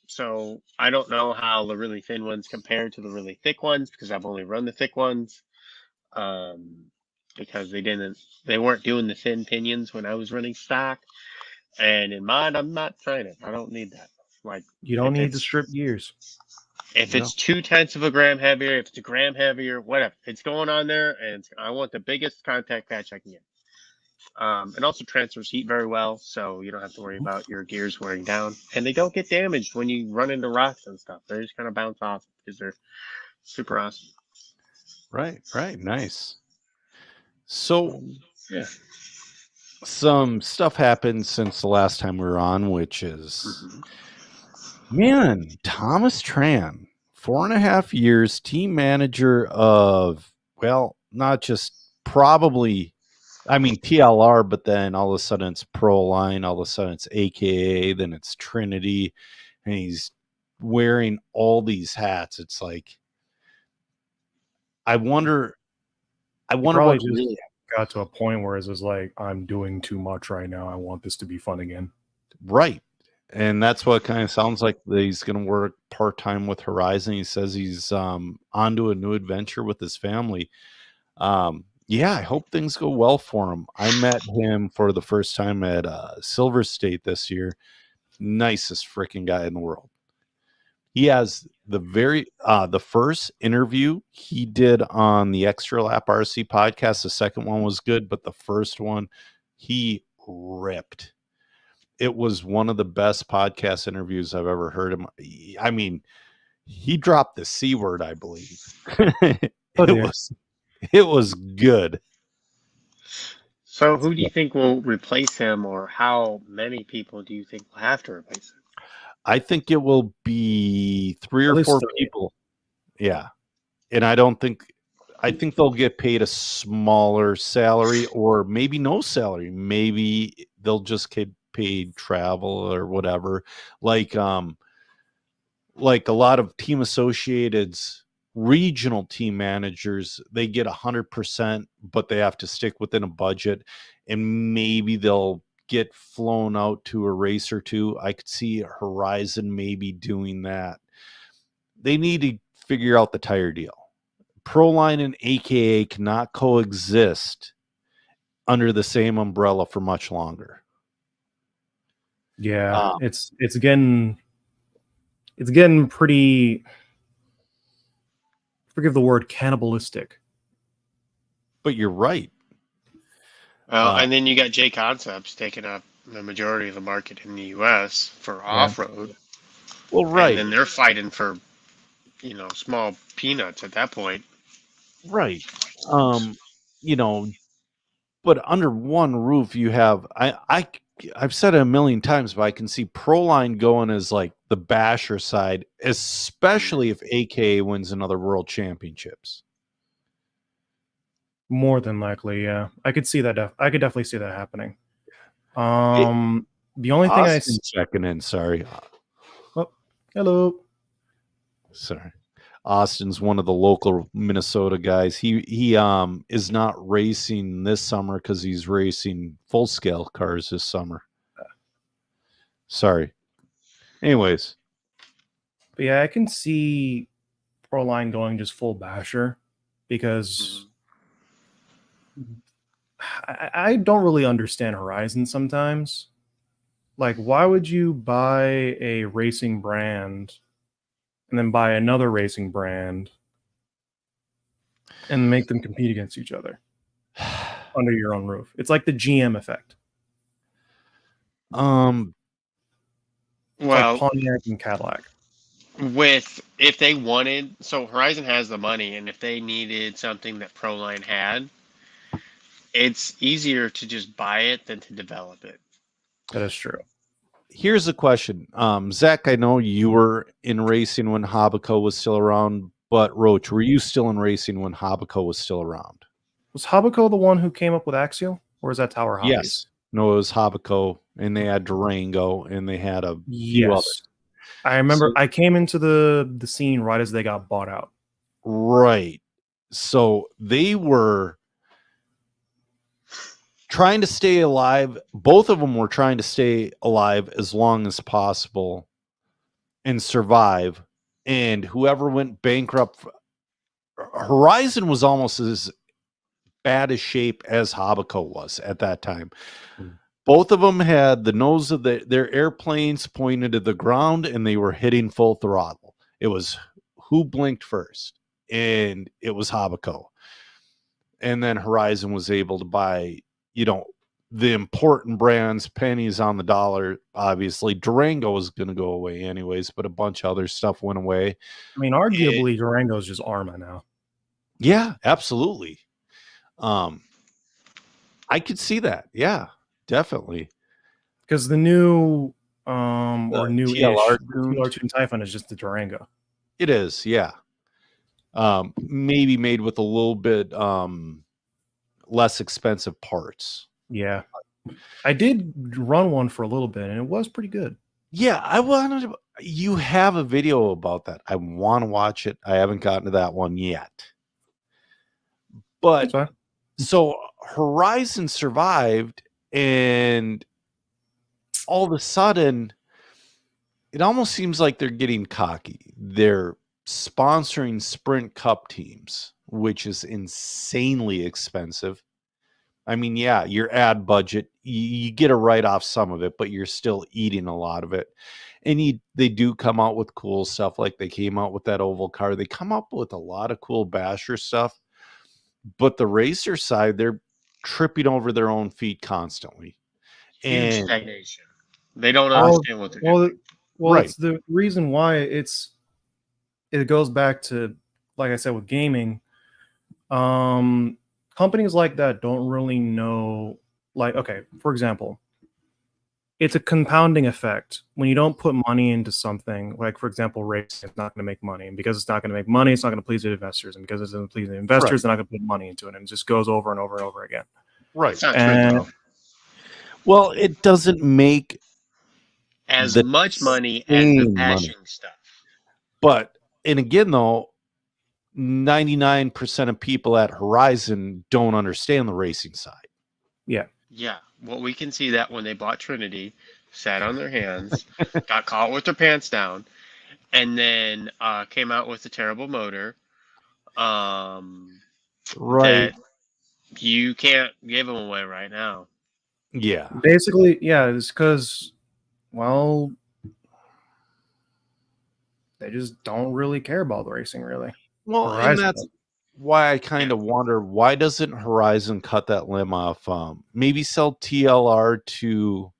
So I don't know how the really thin ones compare to the really thick ones, because I've only run the thick ones. Because they weren't doing the thin pinions when I was running stock. And in mine, I'm not trying it. I don't need that. Like, you don't need to strip gears. If it's 0.2 of a gram heavier, if it's a gram heavier, whatever, it's going on there, and I want the biggest contact patch I can get. It also transfers heat very well, so you don't have to worry about your gears wearing down. And they don't get damaged when you run into rocks and stuff. They just kind of bounce off because they're super awesome. Right. Nice. So, yeah. Some stuff happened since the last time we were on, which is, man, Thomas Tran, 4.5 years, team manager of, well, not just probably, I mean, TLR, but then all of a sudden it's Proline, all of a sudden it's AKA, then it's Trinity, and he's wearing all these hats. It's like, I wonder what really got to a point where it was like, I'm doing too much right now. I want this to be fun again. Right. And that's what it kind of sounds like. He's going to work part-time with Horizon. He says he's onto a new adventure with his family. Yeah, I hope things go well for him. I met him for the first time at Silver State this year. Nicest freaking guy in the world. He has the first interview he did on the Extra Lap RC podcast. The second one was good, but the first one, he ripped. It was one of the best podcast interviews I've ever heard him. I mean, he dropped the C word, I believe. It was good. So who do you think will replace him, or how many people do you think will have to replace him? I think it will be 3 or 4 people. Yeah. And I think they'll get paid a smaller salary, or maybe no salary. Maybe they'll just get paid travel or whatever. Like a lot of Team Associated's regional team managers, they get 100%, but they have to stick within a budget, and maybe they'll get flown out to a race or two. I could see Horizon maybe doing that. They need to figure out the tire deal. Proline and AKA cannot coexist under the same umbrella for much longer. Yeah, it's getting pretty, forgive the word, cannibalistic. But you're right. Well, and then you got J Concepts taking up the majority of the market in the U.S. for off-road. Well, right. And then they're fighting for, small peanuts at that point. Right. But under one roof you have, I've said it a million times, but I can see Proline going as like the basher side, especially if AKA wins another world championships. More than likely, yeah. I could see that. I could definitely see that happening. The only thing Austin's checking in. Sorry. Oh, hello. Sorry. Austin's one of the local Minnesota guys. He is not racing this summer because he's racing full scale cars this summer. Sorry. Anyways. But yeah, I can see Proline going just full basher, because I don't really understand Horizon sometimes. Like, why would you buy a racing brand and then buy another racing brand and make them compete against each other under your own roof? It's like the GM effect. Well, like Pontiac and Cadillac. If they wanted, so Horizon has the money, and if they needed something that Proline had, it's easier to just buy it than to develop it. That is true. Here's a question. Zach, I know you were in racing when Habaco was still around, but Roach, were you still in racing when Habaco was still around? Was Habaco the one who came up with Axial, or is that Tower Hobbies? Yes. No, it was Habaco, and they had Durango, and they had a few others. I remember I came into the scene right as they got bought out. Right. So they were trying to stay alive. Both of them were trying to stay alive as long as possible and survive. And whoever went bankrupt, Horizon was almost as bad a shape as Habaco was at that time. Both of them had the nose of their airplanes pointed to the ground, and they were hitting full throttle. It was who blinked first, and it was Habaco. And then Horizon was able to buy, the important brands, pennies on the dollar. Obviously, Durango was going to go away anyways, but a bunch of other stuff went away. I mean, arguably, Durango is just Arma now. Yeah, absolutely. I could see that. Yeah, definitely. Because the new or new TLR TLR2 Typhon is just the Durango. It is, yeah. Maybe made with a little bit less expensive parts. Yeah. I did run one for a little bit and it was pretty good. Yeah, I wanted to, you have a video about that. I want to watch it. I haven't gotten to that one yet. But so Horizon survived, and all of a sudden it almost seems like they're getting cocky. They're sponsoring Sprint Cup teams, which is insanely expensive. I mean, yeah, your ad budget, you get a write-off some of it, but you're still eating a lot of it. And they do come out with cool stuff, like they came out with that oval car. They come up with a lot of cool basher stuff. But the racer side, they're tripping over their own feet constantly. Huge stagnation. They don't understand what they're doing. Well, right. It's the reason why it goes back to, like I said, with gaming. Companies like that don't really know, like, okay, for example, it's a compounding effect. When you don't put money into something, like, for example, racing is not going to make money. And because it's not going to make money, it's not going to please the investors. And because it doesn't please the investors, they're not going to put money into it. And it just goes over and over and over again. Right. It's not true, well, it doesn't make as much money as the bashing stuff. But, and again, though, 99% of people at Horizon don't understand the racing side. Yeah. Yeah. Well, we can see that when they bought Trinity, sat on their hands, got caught with their pants down, and then came out with a terrible motor. Right. That you can't give them away right now. Yeah. Basically, yeah, it's because, well, they just don't really care about the racing, really. Well, Horizon, and that's why I kind of wonder, why doesn't Horizon cut that limb off? Maybe sell TLR to,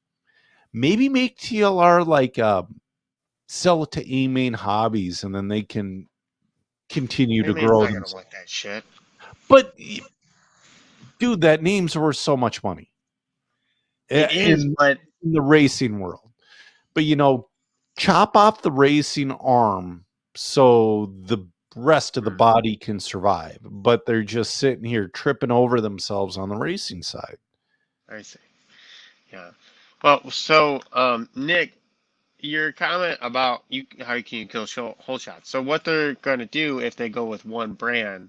maybe make TLR like sell it to A-Main Hobbies, and then they can continue to grow. Not gonna like that shit. But dude, that name's worth so much money. It is, but in the racing world. But chop off the racing arm so the rest of the body can survive. But they're just sitting here tripping over themselves on the racing side. I see. Yeah. Well, so Nick, your comment about how you can kill whole shots. So what they're going to do if they go with one brand,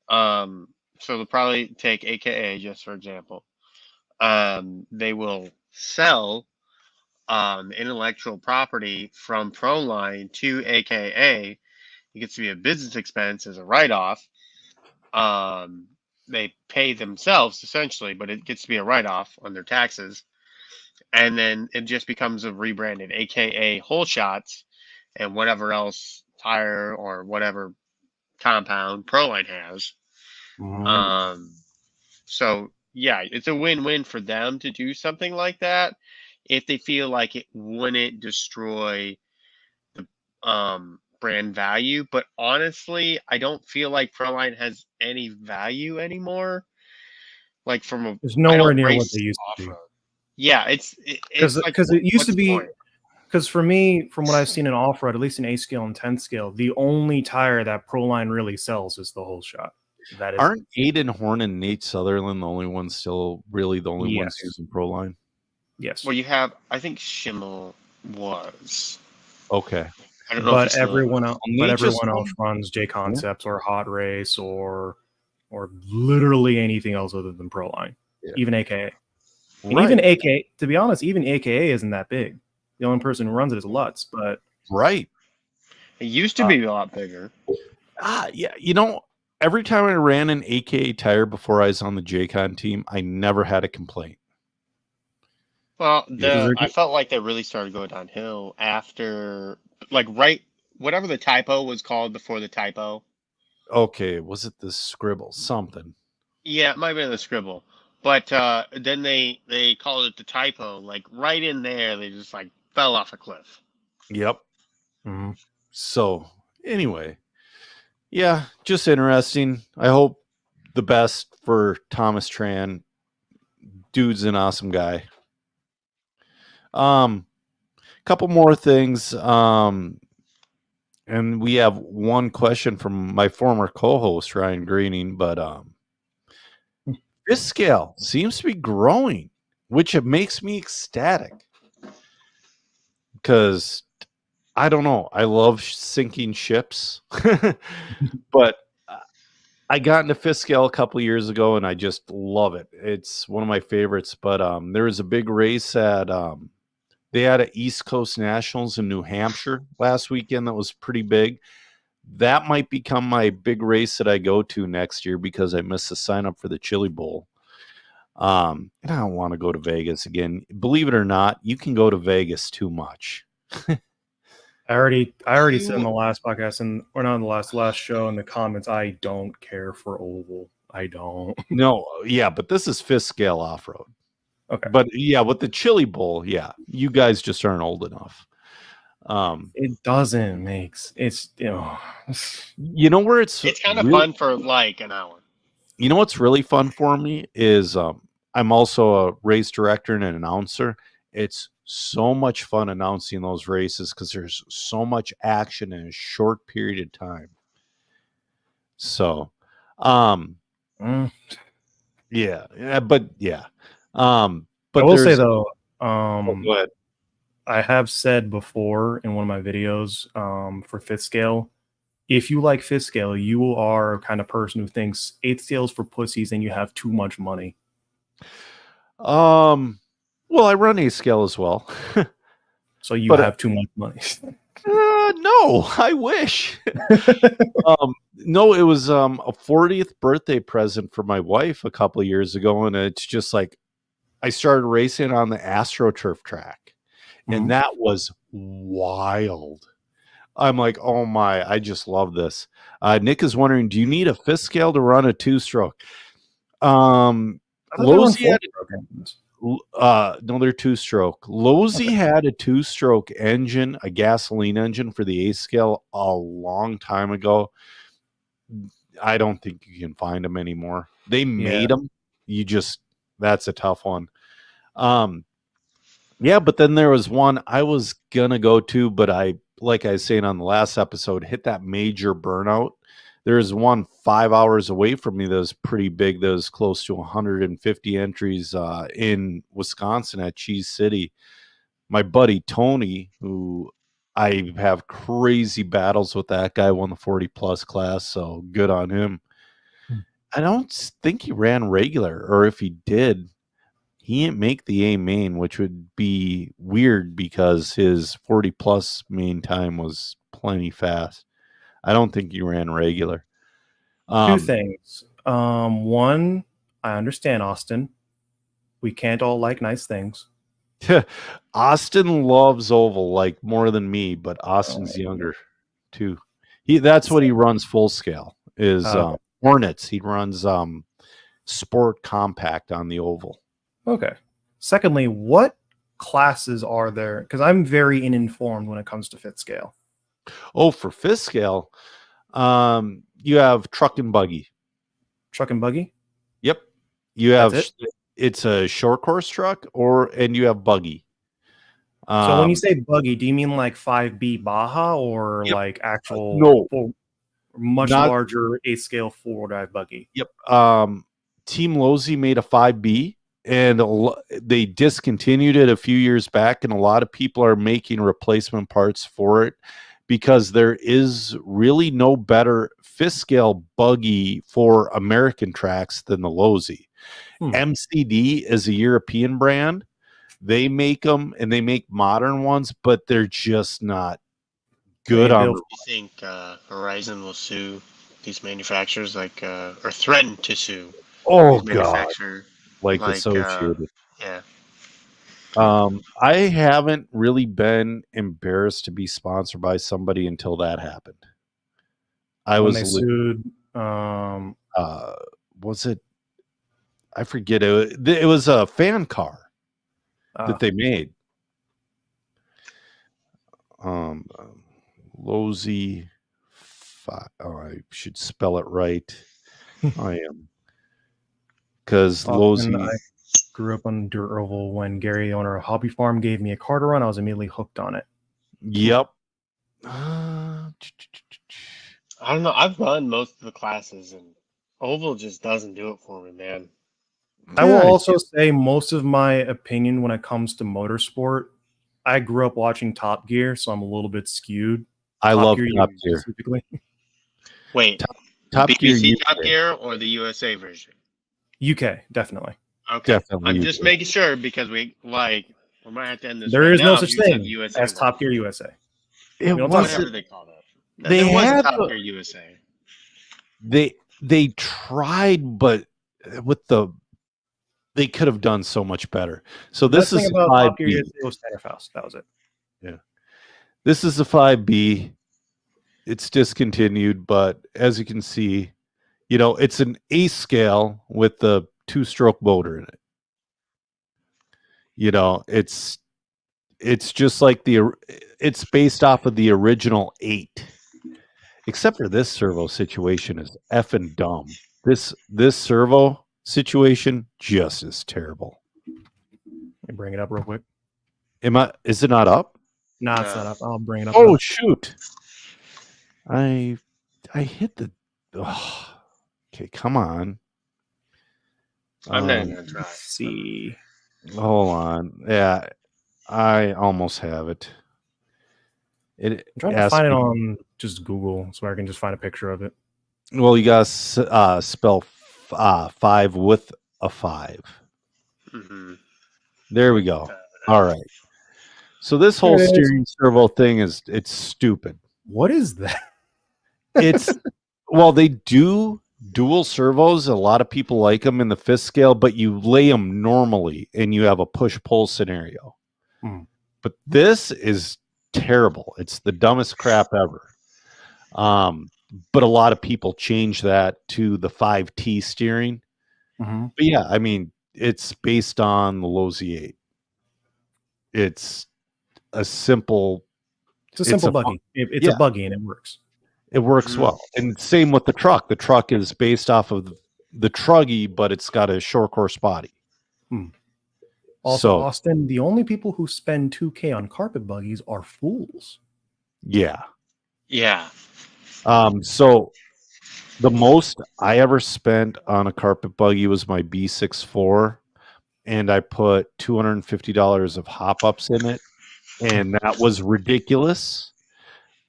so they'll probably take AKA, just for example. They will sell intellectual property from Proline to AKA. It gets to be a business expense as a write-off. They pay themselves essentially, but it gets to be a write-off on their taxes. And then it just becomes a rebranded AKA Whole Shots and whatever else tire or whatever compound Proline has. So yeah, it's a win-win for them to do something like that if they feel like it wouldn't destroy the brand value. But honestly, I don't feel like Proline has any value anymore. Like there's nowhere near what they used to be. Yeah, it's because it used to be. Because for me, from what I've seen in off-road, at least in 8 scale and 10 scale, the only tire that Proline really sells is the Whole Shot. That is. Aren't Aiden Horn and Nate Sutherland the only ones still really the only ones using Proline? Yes. Well, you have, I think Schimmel was. Okay. I don't know but everyone else, runs J Concepts or Hot Race or literally anything else other than Proline, even AKA. And even AKA, to be honest, even AKA isn't that big. The only person who runs it is Lutz, but right. It used to be a lot bigger. Yeah, every time I ran an AKA tire before I was on the JCon team, I never had a complaint. Well, I felt like they really started going downhill after, whatever the typo was called before the typo. Okay, was it the Scribble? Something. Yeah, it might have been the Scribble. But then they called it the typo. Like right in there, they just like fell off a cliff. Yep. Mm-hmm. So anyway, yeah, just interesting. I hope the best for Thomas Tran. Dude's an awesome guy. Couple more things. And we have one question from my former co-host Ryan Greening, but this scale seems to be growing, which it makes me ecstatic because I don't know. I love sinking ships, but I got into fifth scale a couple years ago and I just love it. It's one of my favorites. But there was a big race at they had an East Coast Nationals in New Hampshire last weekend that was pretty big. That might become my big race that I go to next year because I missed the sign up for the Chili Bowl. And I don't want to go to Vegas again. Believe it or not, you can go to Vegas too much. I already said in the last podcast, and or not in the last show in the comments, I don't care for oval. I don't. No, yeah, but this is fifth scale off road. Okay, but yeah, with the Chili Bowl, yeah, you guys just aren't old enough. It doesn't makes it's you know where it's kind of fun for like an hour. You know what's really fun for me is I'm also a race director and an announcer. It's so much fun announcing those races because there's so much action in a short period of time. So, yeah, but yeah. But I will say though, go ahead. I have said before in one of my videos for fifth scale, if you like fifth scale, you are a kind of person who thinks eighth scale is for pussies and you have too much money. Well, I run eighth scale as well. So you have too much money. No, I wish. No, it was a 40th birthday present for my wife a couple of years ago, and it's just like I started racing on the AstroTurf track, and that was wild. I'm like, oh my, I just love this. Nick is wondering, do you need a fifth scale to run a two-stroke? Losey had no, they're two-stroke. Losey had a two-stroke engine, a gasoline engine for the eighth scale a long time ago. I don't think you can find them anymore. They made them. That's a tough one. Yeah, but then there was one I was gonna go to, but like I was saying on the last episode, hit that major burnout. There's one 5 hours away from me that was pretty big. That was close to 150 entries in Wisconsin at Cheese City. My buddy Tony, who I have crazy battles with, that guy won the 40 plus class, so good on him. I don't think he ran regular, or if he did, he didn't make the A main, which would be weird because his 40 plus main time was plenty fast. I don't think he ran regular. Two things. One, I understand Austin. We can't all like nice things. Austin loves oval like more than me, but Austin's younger too. That's what he runs full scale is Hornets. He runs sport compact on the oval. Okay. Secondly, what classes are there? Because I'm very uninformed when it comes to fifth scale. Oh, for fifth scale, you have truck and buggy. Truck and buggy? Yep. You have it's a short course truck and you have buggy. So when you say buggy, do you mean like 5B Baja or like actual much larger 8th scale 4-wheel drive buggy? Yep. Team Losey made a 5B and they discontinued it a few years back, and a lot of people are making replacement parts for it because there is really no better fifth scale buggy for American tracks than the Losey. MCD is a European brand. They make them, and they make modern ones, but they're just not good on. Do you think Horizon will sue these manufacturers, or threaten to sue? Oh God! Like associated. Yeah. I haven't really been embarrassed to be sponsored by somebody until that happened. They sued. Was it? I forget it was a fan car that they made. Lozy. I should spell it right. I am. Because Lozy. I grew up on dirt oval when Gary, owner of Hobby Farm, gave me a car to run. I was immediately hooked on it. Yep. I don't know. I've run most of the classes, and oval just doesn't do it for me, man. I will also say most of my opinion when it comes to motorsport, I grew up watching Top Gear, so I'm a little bit skewed. I love Top Gear. Specifically. Wait, Top BBC Gear Top Gear or the USA version? UK, definitely. Okay, definitely. I'm just making sure because we might have to end this. There right is now no such thing as version. Top Gear USA. It was whatever they call it. They had Top Gear USA. They tried, but with they could have done so much better. So this is about Top Gear USA was Tennerfaust. That was it. Yeah. This is the 5B. It's discontinued, but as you can see, it's an ace scale with the 2-stroke motor in it. It's just like it's based off of the original 8. Except for this servo situation is effing dumb. This servo situation just is terrible. Let me bring it up real quick. Is it not up? No, it's not up. I'll bring it up. Oh, shoot. I hit the... Oh, okay, come on. I'm not going to try. Let's see. Hold on. Yeah, I almost have it. I'm trying to find it on just Google so I can just find a picture of it. Well, you got to spell 5 with a 5. Mm-hmm. There we go. All right. So this whole steering servo thing it's stupid. What is that? Well, they do dual servos. A lot of people like them in the 5th scale, but you lay them normally and you have a push-pull scenario. But this is terrible. It's the dumbest crap ever. But a lot of people change that to the 5T steering. Mm-hmm. But yeah, I mean, it's based on the Lozy 8. It's a simple buggy. It's a buggy and it works. It works well. And same with the truck. The truck is based off of the Truggy, but it's got a short course body. Also, Austin, the only people who spend $2K on carpet buggies are fools. Yeah. Yeah. So the most I ever spent on a carpet buggy was my B64, and I put $250 of hop-ups in it, and that was ridiculous,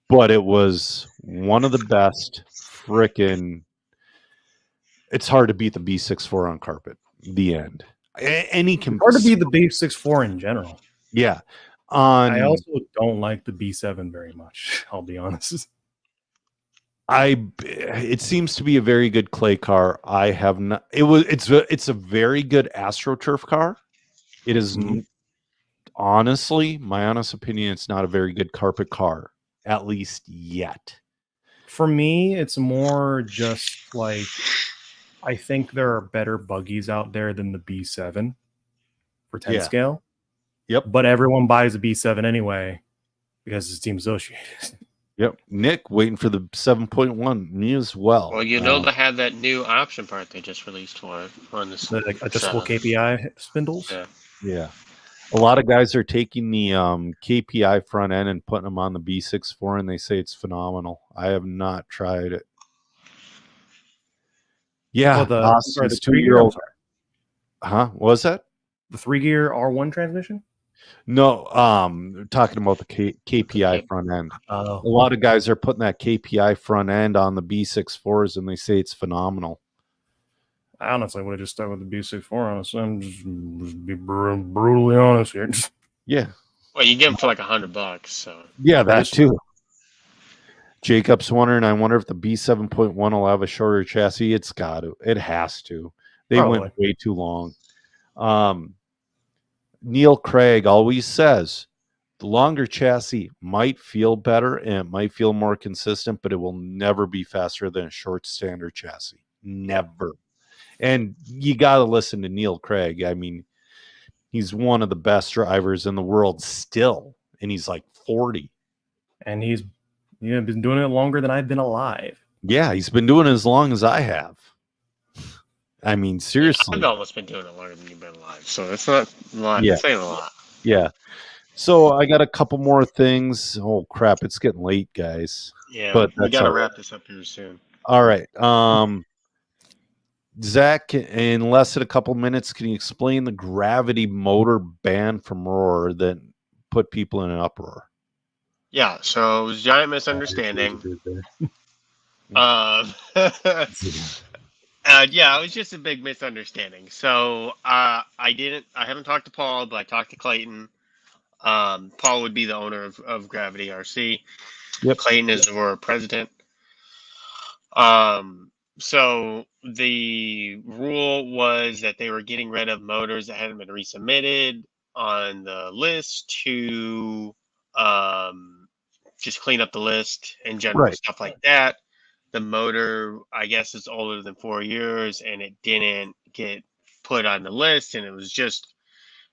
but it was one of the best frickin'... It's hard to beat the B64 on carpet. The end. Hard to beat the B64 in general. Yeah. I also don't like the B7 very much, I'll be honest. It seems to be a very good clay car. I have not. It's a very good AstroTurf car. It is honestly, my honest opinion, it's not a very good carpet car, at least yet. For me, it's more just like I think there are better buggies out there than the B7 for 10 scale. Yep. But everyone buys a B7 anyway because it's Team Associated. Yep. Nick waiting for the 7.1. Me as well. Well, they have that new option part they just released for it on this. Like adjustable KPI spindles. Yeah. A lot of guys are taking the KPI front end and putting them on the B64, and they say it's phenomenal. I have not tried it. Yeah. Oh, the 2-year-old. Huh? What was that? The 3-gear R1 transmission? No, talking about the KPI front end. A lot of guys are putting that KPI front end on the B64s, and they say it's phenomenal. I honestly would have just stuck with the B64. Honestly, I'm just be brutally honest here. Yeah. Well, you get them for like $100, so yeah, that too. Jacob's wondering. I wonder if the B7.1 will have a shorter chassis. It's got to. It has to. They went way too long. Neil Craig always says the longer chassis might feel better and it might feel more consistent, but it will never be faster than a short standard chassis. Never. And you got to listen to Neil Craig. I mean, he's one of the best drivers in the world still, and he's like 40. And he's been doing it longer than I've been alive. Yeah, he's been doing it as long as I have. I mean, seriously. I've almost been doing it longer than you've been alive, so it's not a lot. Yeah. It's ain't a lot. Yeah. So I got a couple more things. Oh crap, it's getting late, guys. Yeah, but we got to right. wrap this up here soon. All right. Zach, in less than a couple minutes, can you explain the gravity motor ban from Roar that put people in an uproar? Yeah, so it was a giant misunderstanding. Yeah, it was just a big misunderstanding. So I haven't talked to Paul, but I talked to Clayton. Paul would be the owner of Gravity RC. Yep. Clayton is our president. So the rule was that they were getting rid of motors that hadn't been resubmitted on the list to just clean up the list and general stuff like that. The motor, I guess, is older than 4 years, and it didn't get put on the list, and it was just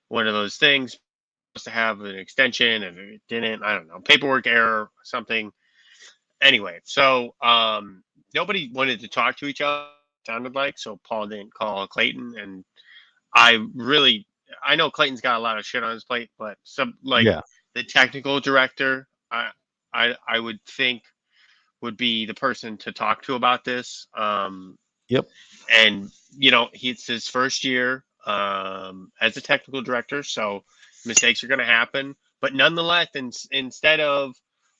one of those things supposed to have an extension, and it didn't. I don't know, paperwork error, something. Anyway, so nobody wanted to talk to each other, sounded like, so Paul didn't call Clayton, and I know Clayton's got a lot of shit on his plate, but the technical director, I would think would be the person to talk to about this. Yep. And it's his first year as a technical director, so mistakes are going to happen. But nonetheless, instead of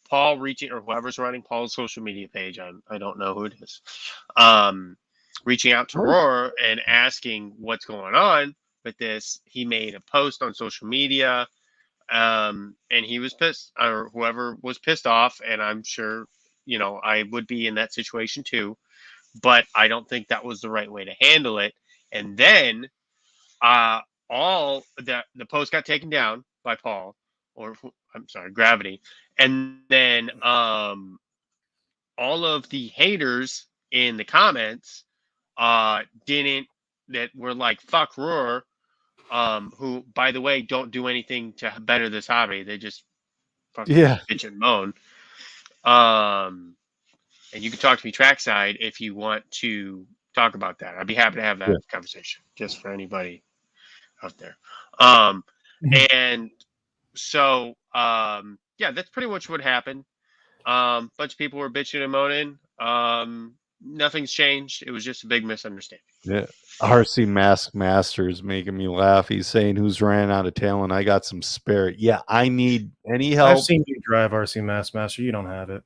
Paul reaching, or whoever's running Paul's social media page, I don't know who it is, reaching out to Roar and asking what's going on with this, he made a post on social media, and he was pissed, or whoever was pissed off, and I'm sure I would be in that situation too, but I don't think that was the right way to handle it. And then all the post got taken down by Paul, or I'm sorry, Gravity. And then all of the haters in the comments that were like, fuck Roar, who, by the way, don't do anything to better this hobby. They just fucking bitch and moan. And you can talk to me trackside if you want to talk about that. I'd be happy to have that conversation, just for anybody out there. And so, that's pretty much what happened. Bunch of people were bitching and moaning. Nothing's changed. It was just a big misunderstanding. Yeah. RC Mask Master is making me laugh. He's saying, who's ran out of talent? I got some spare. Yeah, I need any help. I've seen you drive RC Mask Master. You don't have it.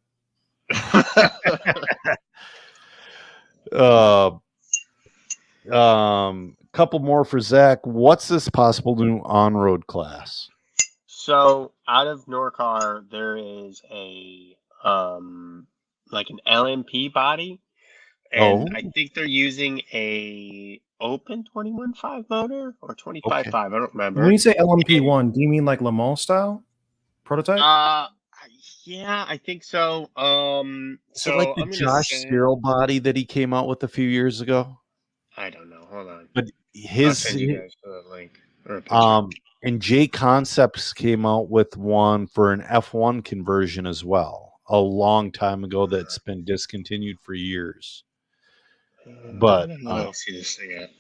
Couple more for Zach. What's this possible new on-road class? So out of Norcar, there is a like an LMP body, and I think they're using a open 21.5 motor or 25.5. I don't remember. When you say LMP1, do you mean like Le Mans style prototype? Yeah, I think so. So like the Josh Cyril body that he came out with a few years ago? I don't know. Hold on. But I'll send you guys a link or a picture. And J Concepts came out with one for an F1 conversion as well a long time ago that's been discontinued for years. But I don't see this thing yet.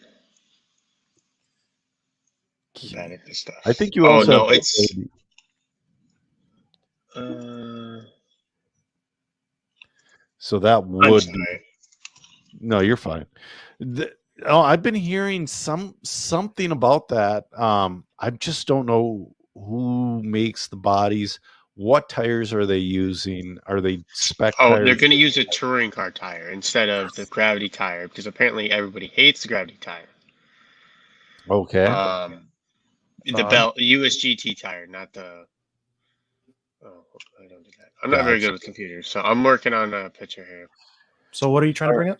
Bad at this stuff. I think you also no, it's so that would be, no, you're fine. I've been hearing something about that. I just don't know who makes the bodies. What tires are they using? Are they spec tires? They're going to use a touring car tire instead of the gravity tire, because apparently everybody hates the gravity tire. Okay. The belt USGT tire, not the. Oh, I don't do that. I'm not very good with computers, so I'm working on a picture here. So what are you trying to bring up?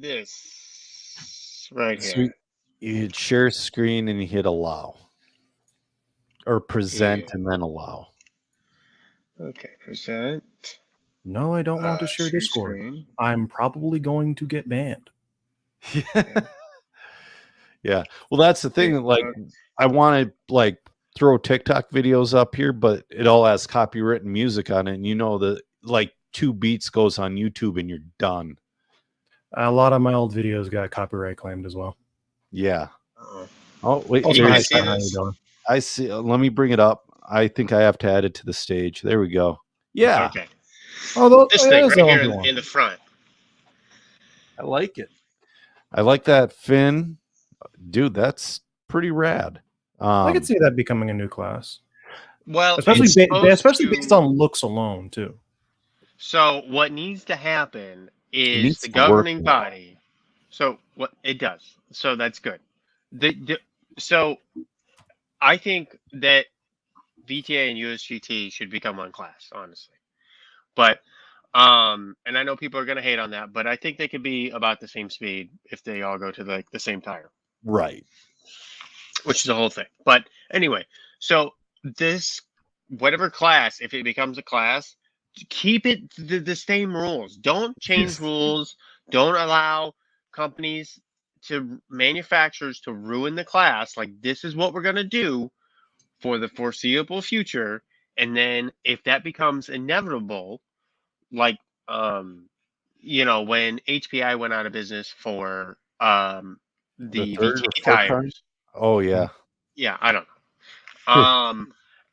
This right here. You hit share screen and you hit allow. Or present and then allow. Okay, present. No, I don't want to share Discord. Screen. I'm probably going to get banned. Yeah. Well, that's the thing. Like, I want to like throw TikTok videos up here, but it all has copywritten music on it, and you know that like 2 beats goes on YouTube and you're done. A lot of my old videos got copyright claimed as well. Yeah. Uh-oh. Oh wait, Can you here guys see this? I see. Let me bring it up. I think I have to add it to the stage. There we go. Yeah. Okay. Oh, This thing right here in the front. I like it. I like that fin. Dude, that's pretty rad. I could see that becoming a new class. Well, especially based on looks alone, too. So what needs to happen is the governing body. So what it does. So that's good. So I think that VTA and USGT should become one class, honestly. But and I know people are going to hate on that, but I think they could be about the same speed if they all go to the same tire. Right. Which is the whole thing. But anyway, so this whatever class, if it becomes a class, keep it the same rules. Don't change rules. Don't allow companies manufacturers to ruin the class. Like, this is what we're going to do for the foreseeable future. And then if that becomes inevitable, like, you know, when HPI went out of business for the VTA tires. Oh, yeah. Yeah, I don't know.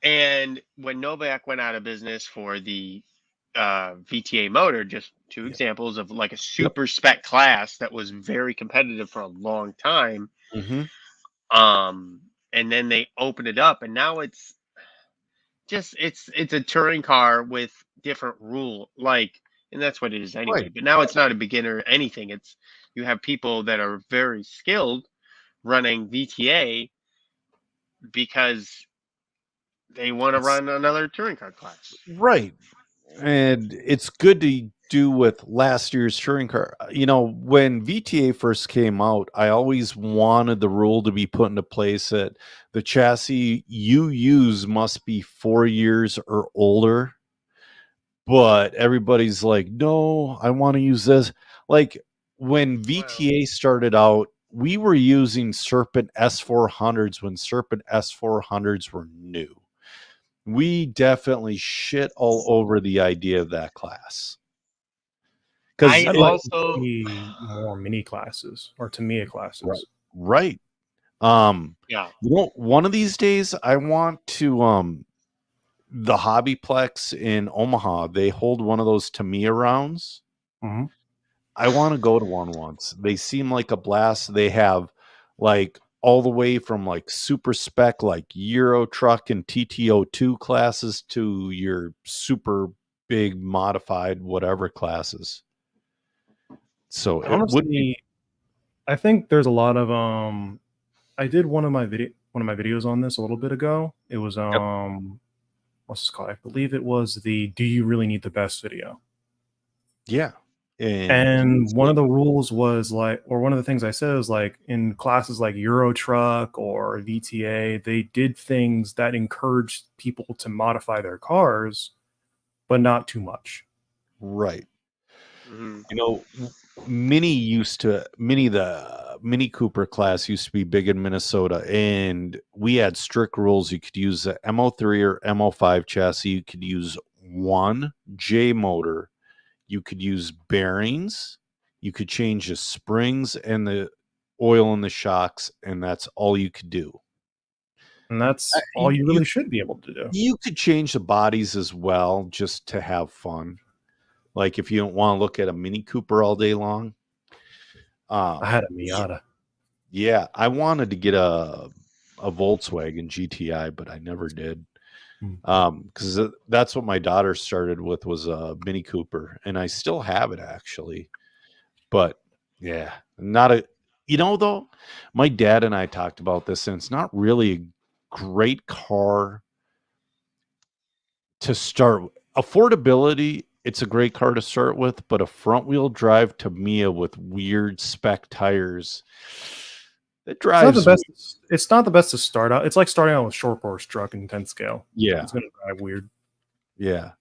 And when Novak went out of business for the VTA motor, just 2 examples of like a super spec class that was very competitive for a long time. And then they opened it up, and now it's just it's a touring car with different rule, like, and that's what it is anyway. But now it's not a beginner anything. It's you have people that are very skilled running VTA because they want to run another touring car class. Right. And it's good to do with last year's touring car. You know, when VTA first came out, I always wanted the rule to be put into place that the chassis you use must be 4 years or older. But everybody's like, no, I want to use this. Like, when VTA started out, we were using Serpent S400s when Serpent S400s were new. We definitely shit all over the idea of that class. Because I also more mini classes or Tamiya classes. Right. Yeah. You know, one of these days I want to the Hobbyplex in Omaha, they hold one of those Tamiya rounds. I want to go to one once. They seem like a blast. They have like all the way from like super spec, like Euro truck and TTO2 classes to your super big modified whatever classes. So honestly, I think there's a lot of I did one of my videos on this a little bit ago. It was what's this called? I believe it was the "Do You Really Need the Best" video. Yeah. And one of the rules was like, or one of the things I said was like, in classes like Euro Truck or VTA, they did things that encouraged people to modify their cars, but not too much. Right. You know, the Mini Cooper class used to be big in Minnesota, and we had strict rules. You could use the MO3 or MO5 chassis. You could use one J motor. You could use bearings. You could change the springs and the oil in the shocks, and that's all you could do. And that's all you really should be able to do. You could change the bodies as well, just to have fun. Like if you don't want to look at a Mini Cooper all day long. I had a Miata. Yeah, I wanted to get a Volkswagen GTI, but I never did. Because that's what my daughter started with, was a Mini Cooper, and I still have it actually. But yeah, not a, you know, though, my dad and I talked about this, and it's not really a great car to start. Affordability, it's a great car to start with, but a front wheel drive Tamiya with weird spec tires, it drives. It's not the best to start out. It's like starting out with short course truck and 10 scale. Yeah, it's gonna drive weird. Yeah,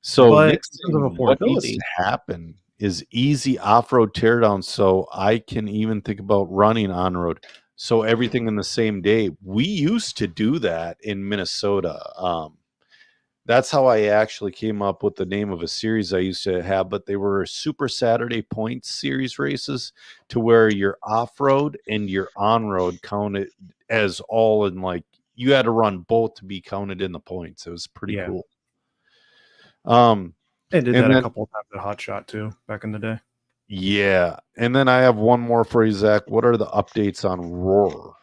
So But next in terms of thing, what needs affordability, to happen is easy off-road teardown, so I can even think about running on-road. So everything in the same day. We used to do that in Minnesota. That's how I actually came up with the name of a series I used to have, but they were Super Saturday Points series races, to where your off-road and your on-road counted as all in, like, you had to run both to be counted in the points. It was pretty yeah, cool. they did And that a then couple of times at Hot Shot too back in the day. yeah, and then I have one more for you, Zach. What are the updates on Roar?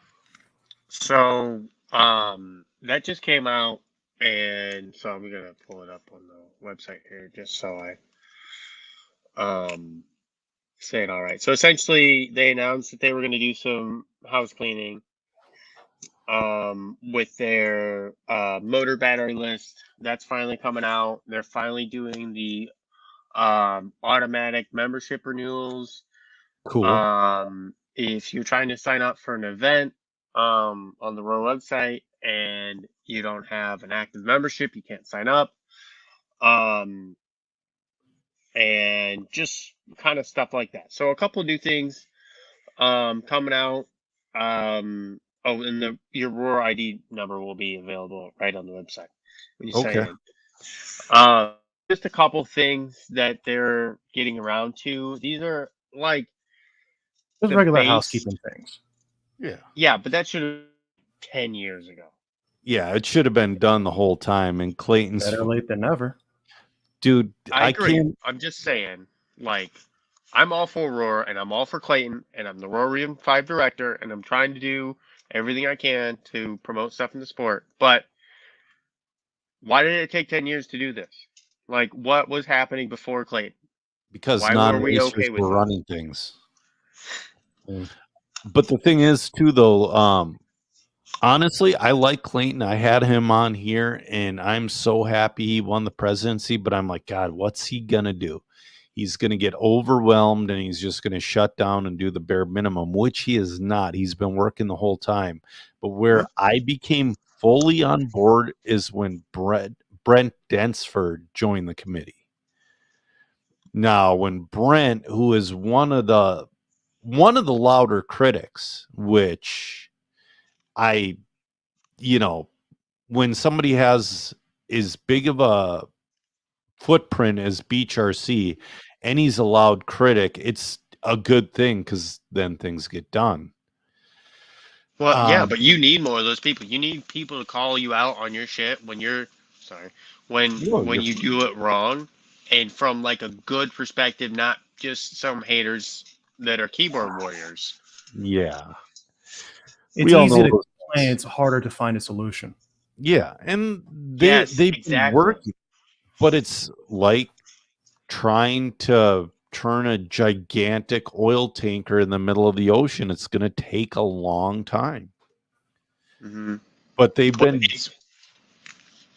So that just came out, and so I'm gonna pull it up on the website here just so I say it all right. So essentially, they announced that they were gonna do some house cleaning with their motor battery list. That's finally coming out. They're finally doing the automatic membership renewals. Cool. If you're trying to sign up for an event on the Row website and you don't have an active membership, you can't sign up. And just kind of stuff like that. So a couple of new things coming out. Oh, and your Roar ID number will be available right on the website when you sign Okay. in. Just a couple things that they're getting around to. These are like Just the regular base. housekeeping things. Yeah, but that should have 10 years ago. Yeah, it should have been done the whole time. And Clayton's Better late than never. dude, I agree. can't. I'm just saying, like, I'm all for Roar and I'm all for Clayton and I'm the Roar Region 5 director and I'm trying to do everything I can to promote stuff in the sport. But why did it take 10 years to do this? Like, what was happening before Clayton? Because Why were we non-racers okay with were this? running things. But the thing is, too, though, honestly, I like Clayton. I had him on here, and I'm so happy he won the presidency. But I'm like, God, what's he gonna do? He's gonna get overwhelmed, and he's just gonna shut down and do the bare minimum, which he is not. He's been working the whole time. But where I became fully on board is when Brent Densford joined the committee. Now, when Brent, who is one of the louder critics, which I, when somebody has as big of a footprint as Beach RC and he's a loud critic, it's a good thing because then things get done. Well, yeah, but you need more of those people. You need people to call you out on your shit when you're when you do it wrong, and from like a good perspective, not just some haters that are keyboard warriors. Yeah. It's easy to complain. It's harder to find a solution. Yeah, and they've been working, but it's like trying to turn a gigantic oil tanker in the middle of the ocean. It's going to take a long time. Mm-hmm. But they've been.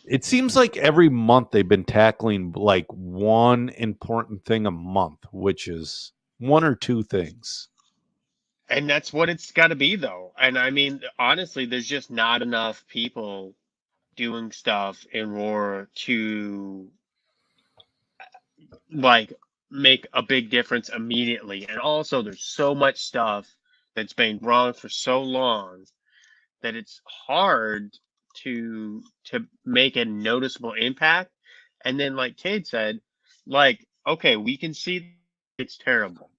It seems like every month they've been tackling like one important thing a month, which is one or two things. And that's what it's got to be, though. And I mean, honestly, there's just not enough people doing stuff in Roar to like make a big difference immediately. And also, there's so much stuff that's been wrong for so long that it's hard to make a noticeable impact. And then, like Cade said, like, okay, we can see it's terrible.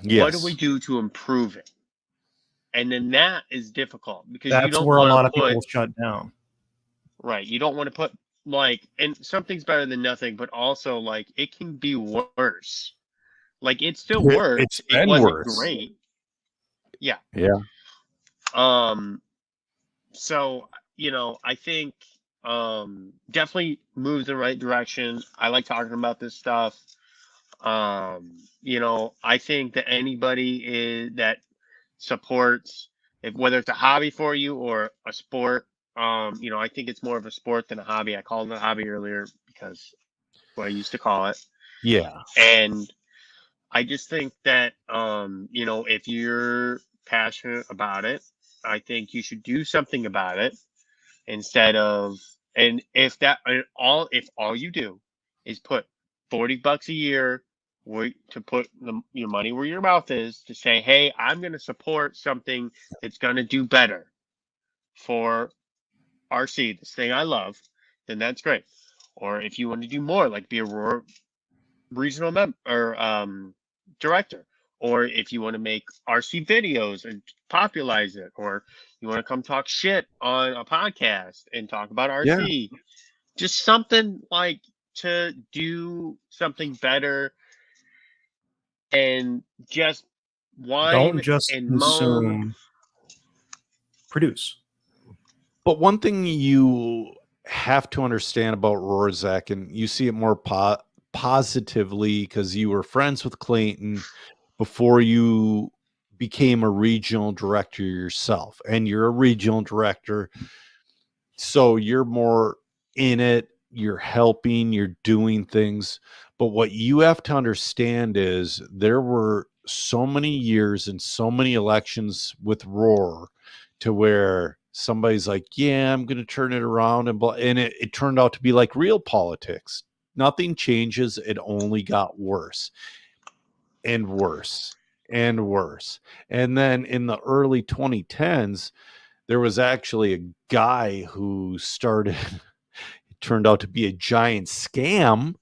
Yes. What do we do to improve it? And then that is difficult because you That's don't where a want lot to of people shut down. Right. You don't want to put like, and something's better than nothing, but also like it can be worse. Like it still worked. It wasn't great. Yeah. Yeah. So, I think definitely moves in the right direction. I like talking about this stuff. I think that anybody that supports, whether it's a hobby for you or a sport, I think it's more of a sport than a hobby. I called it a hobby earlier because what I used to call it. Yeah. And I just think that, if you're passionate about it, I think you should do something about it instead of And if all you do is put $40 a year to put your money where your mouth is, to say, hey, I'm going to support something that's going to do better for RC, this thing I love, then that's great. Or if you want to do more, like be a regional director, or if you want to make RC videos and popularize it, or you want to come talk shit on a podcast and talk about RC, just something like to do something better, and just Don't just and consume, moan. Produce. But one thing you have to understand about Roar, Zach, and you see it more positively because you were friends with Clayton before you became a regional director yourself, and you're a regional director, so you're more in it, you're helping, you're doing things. But what you have to understand is there were so many years and so many elections with Roar to where somebody's like, yeah, I'm going to turn it around, and it turned out to be like real politics. Nothing changes. It only got worse and worse and worse. And then in the early 2010s, there was actually a guy who started, it turned out to be a giant scam.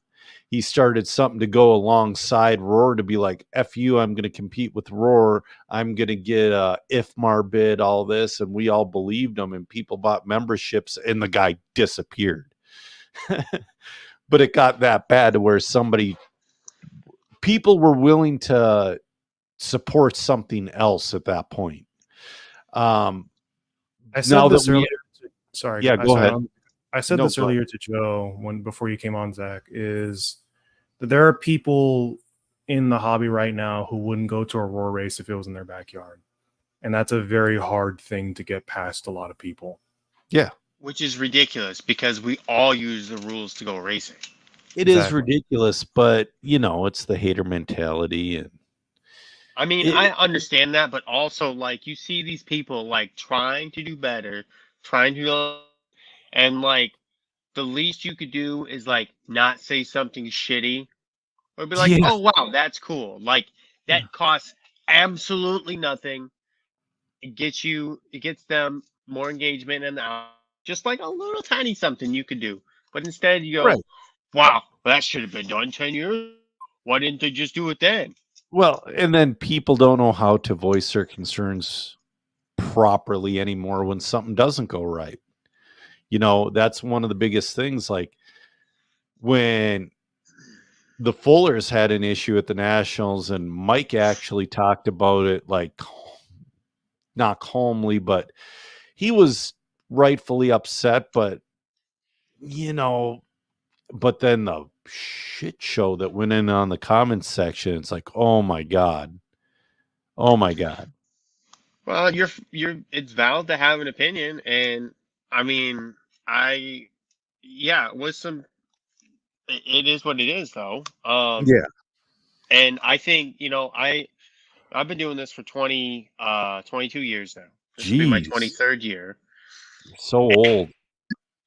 He started something to go alongside Roar to be like, F you, I'm going to compete with Roar. I'm going to get a IFMAR bid, all this. And we all believed him, and people bought memberships, and the guy disappeared. But it got that bad to where people were willing to support something else at that point. I said this earlier. Sorry. Yeah, go ahead. I said this earlier to Joe before you came on, Zach, is that there are people in the hobby right now who wouldn't go to a Roar race if it was in their backyard. And that's a very hard thing to get past a lot of people. Yeah. Which is ridiculous because we all use the rules to go racing. It is ridiculous, but it's the hater mentality. And I mean, I understand that, but also like you see these people like trying to do better, trying to, and like the least you could do is like not say something shitty, or be like, oh wow, that's cool. Like that costs absolutely nothing. It gets them more engagement and just like a little tiny something you could do. But instead you go, wow, that should have been done 10 years. Why didn't they just do it then? Well, and then people don't know how to voice their concerns properly anymore when something doesn't go right. That's one of the biggest things. Like when the Fullers had an issue at the Nationals, and Mike actually talked about it, like not calmly, but he was rightfully upset. But but then the shit show that went in on the comments section, it's like, oh my god. Well, it's valid to have an opinion, and I mean, it is what it is, though. And I think I've been doing this for 22 years now. This will be my 23rd year. You're so old.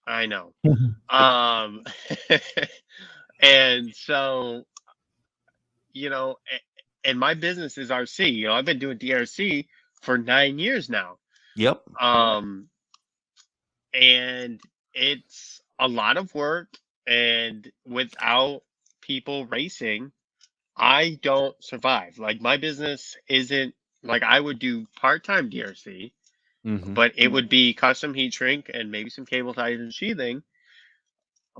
I know. And so, and my business is RC. I've been doing DRC for 9 years now. Yep. And it's a lot of work, and without people racing, I don't survive. Like my business isn't like I would do part-time DRC, but it would be custom heat shrink and maybe some cable ties and sheathing.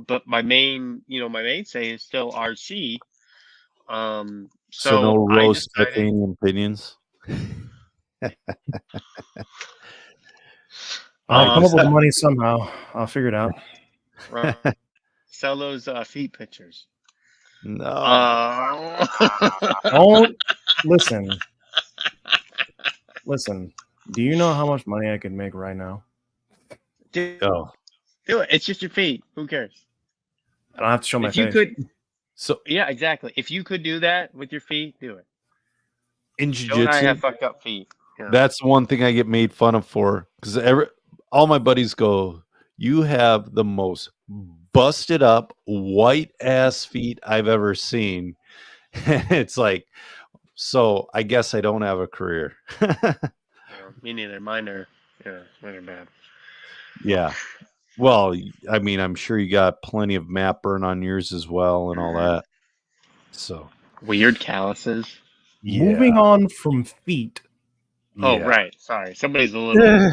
But my mainstay is still RC. So no roast titanium opinions. I'll come up with money somehow. I'll figure it out. Sell those feet pictures. No. Don't listen. Listen. Do you know how much money I could make right now? Do it. It's just your feet. Who cares? I don't have to show my face. You could. So yeah, exactly. If you could do that with your feet, do it. In jiu-jitsu, I have fucked up feet. Yeah. That's one thing I get made fun of for, because all my buddies go, You have the most busted up white ass feet I've ever seen. It's like, so I guess I don't have a career. Me neither. Mine are bad. Yeah. Well, I mean, I'm sure you got plenty of map burn on yours as well and all that. So weird calluses. Yeah. Moving on from feet. Oh, right. Sorry. Somebody's a little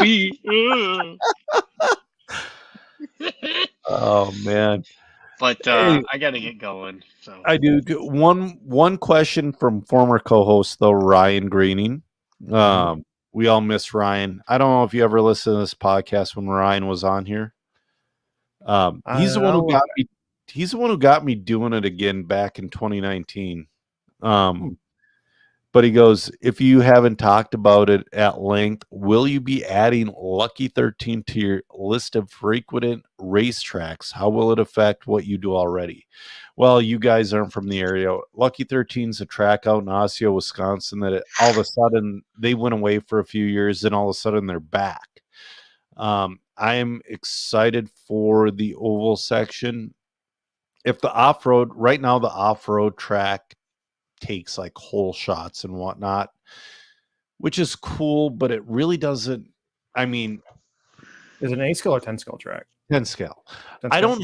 feet. Oh man. But I gotta get going. So I do. One question from former co-host though, Ryan Greening. We all miss Ryan. I don't know if you ever listened to this podcast when Ryan was on here. He's the one who got me. He's the one who got me doing it again back in 2019. But he goes, if you haven't talked about it at length, will you be adding Lucky 13 to your list of frequent racetracks? How will it affect what you do already? Well, you guys aren't from the area. Lucky 13 is a track out in Osseo, Wisconsin that all of a sudden they went away for a few years, and all of a sudden they're back. I am excited for the oval section. If the off-road, right now the off-road track takes like hole shots and whatnot, which is cool, but it really doesn't. I mean, is it an 8 scale or 10 scale track? 10 scale. 10 I scale?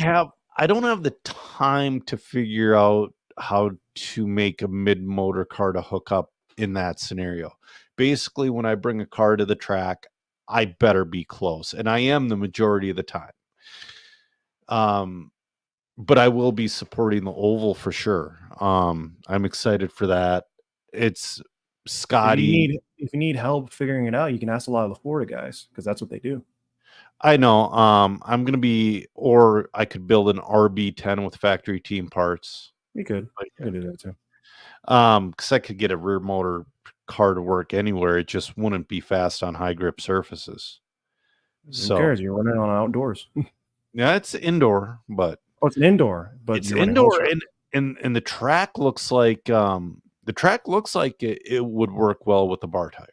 don't have the time to figure out how to make a mid motor car to hook up in that scenario. Basically, when I bring a car to the track, I better be close, and I am the majority of the time. But I will be supporting the oval for sure. I'm excited for that. It's Scotty. If you need help figuring it out, you can ask a lot of the Florida guys because that's what they do. I know. I'm gonna be, or I could build an RB10 with factory team parts. You could do that too. Because I could get a rear motor car to work anywhere. It just wouldn't be fast on high grip surfaces. Who cares? You're running on outdoors. Yeah, it's indoor, but it's an indoor. But it's indoor, and the track looks like it would work well with the bar tire.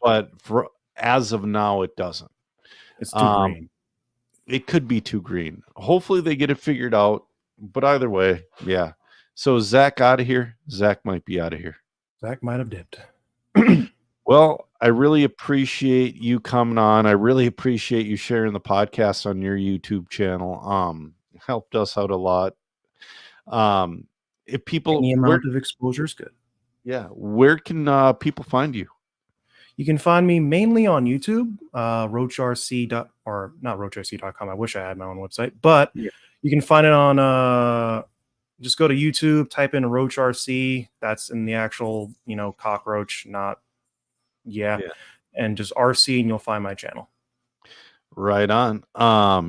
But as of now, it doesn't. It's too green. It could be too green. Hopefully they get it figured out. But either way, yeah. So is Zach out of here? Zach might be out of here. Zach might have dipped. Well, I really appreciate you coming on. I really appreciate you sharing the podcast on your YouTube channel. Helped us out a lot. If people, any amount of exposure is good. Yeah. Where can people find you? You can find me mainly on YouTube, Roach RC or not RoachRC.com. I wish I had my own website, but you can find it on. Just go to YouTube, type in Roach RC. That's in the actual, cockroach, not. And just RC, and you'll find my channel. Right on.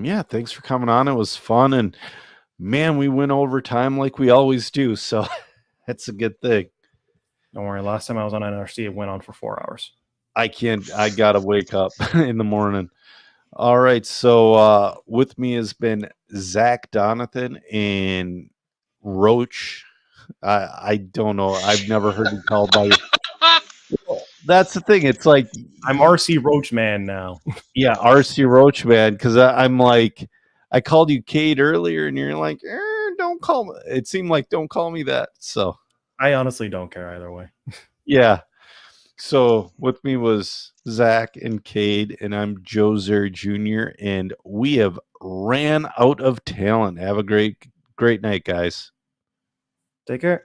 Yeah, thanks for coming on. It was fun, and man, we went over time like we always do, so that's a good thing. Don't worry. Last time I was on NRC, it went on for 4 hours. I gotta wake up in the morning. All right, so with me has been Zach Donathan and Roach. I don't know. I've never heard him called by. That's the thing. It's like I'm RC Roach Man now. Yeah, RC Roach Man. Because I'm like, I called you Cade earlier, and you're like, don't call me. It seemed like don't call me that. So I honestly don't care either way. Yeah. So with me was Zach and Cade, and I'm Joe Zer Jr., and we have ran out of talent. Have a great night, guys. Take care.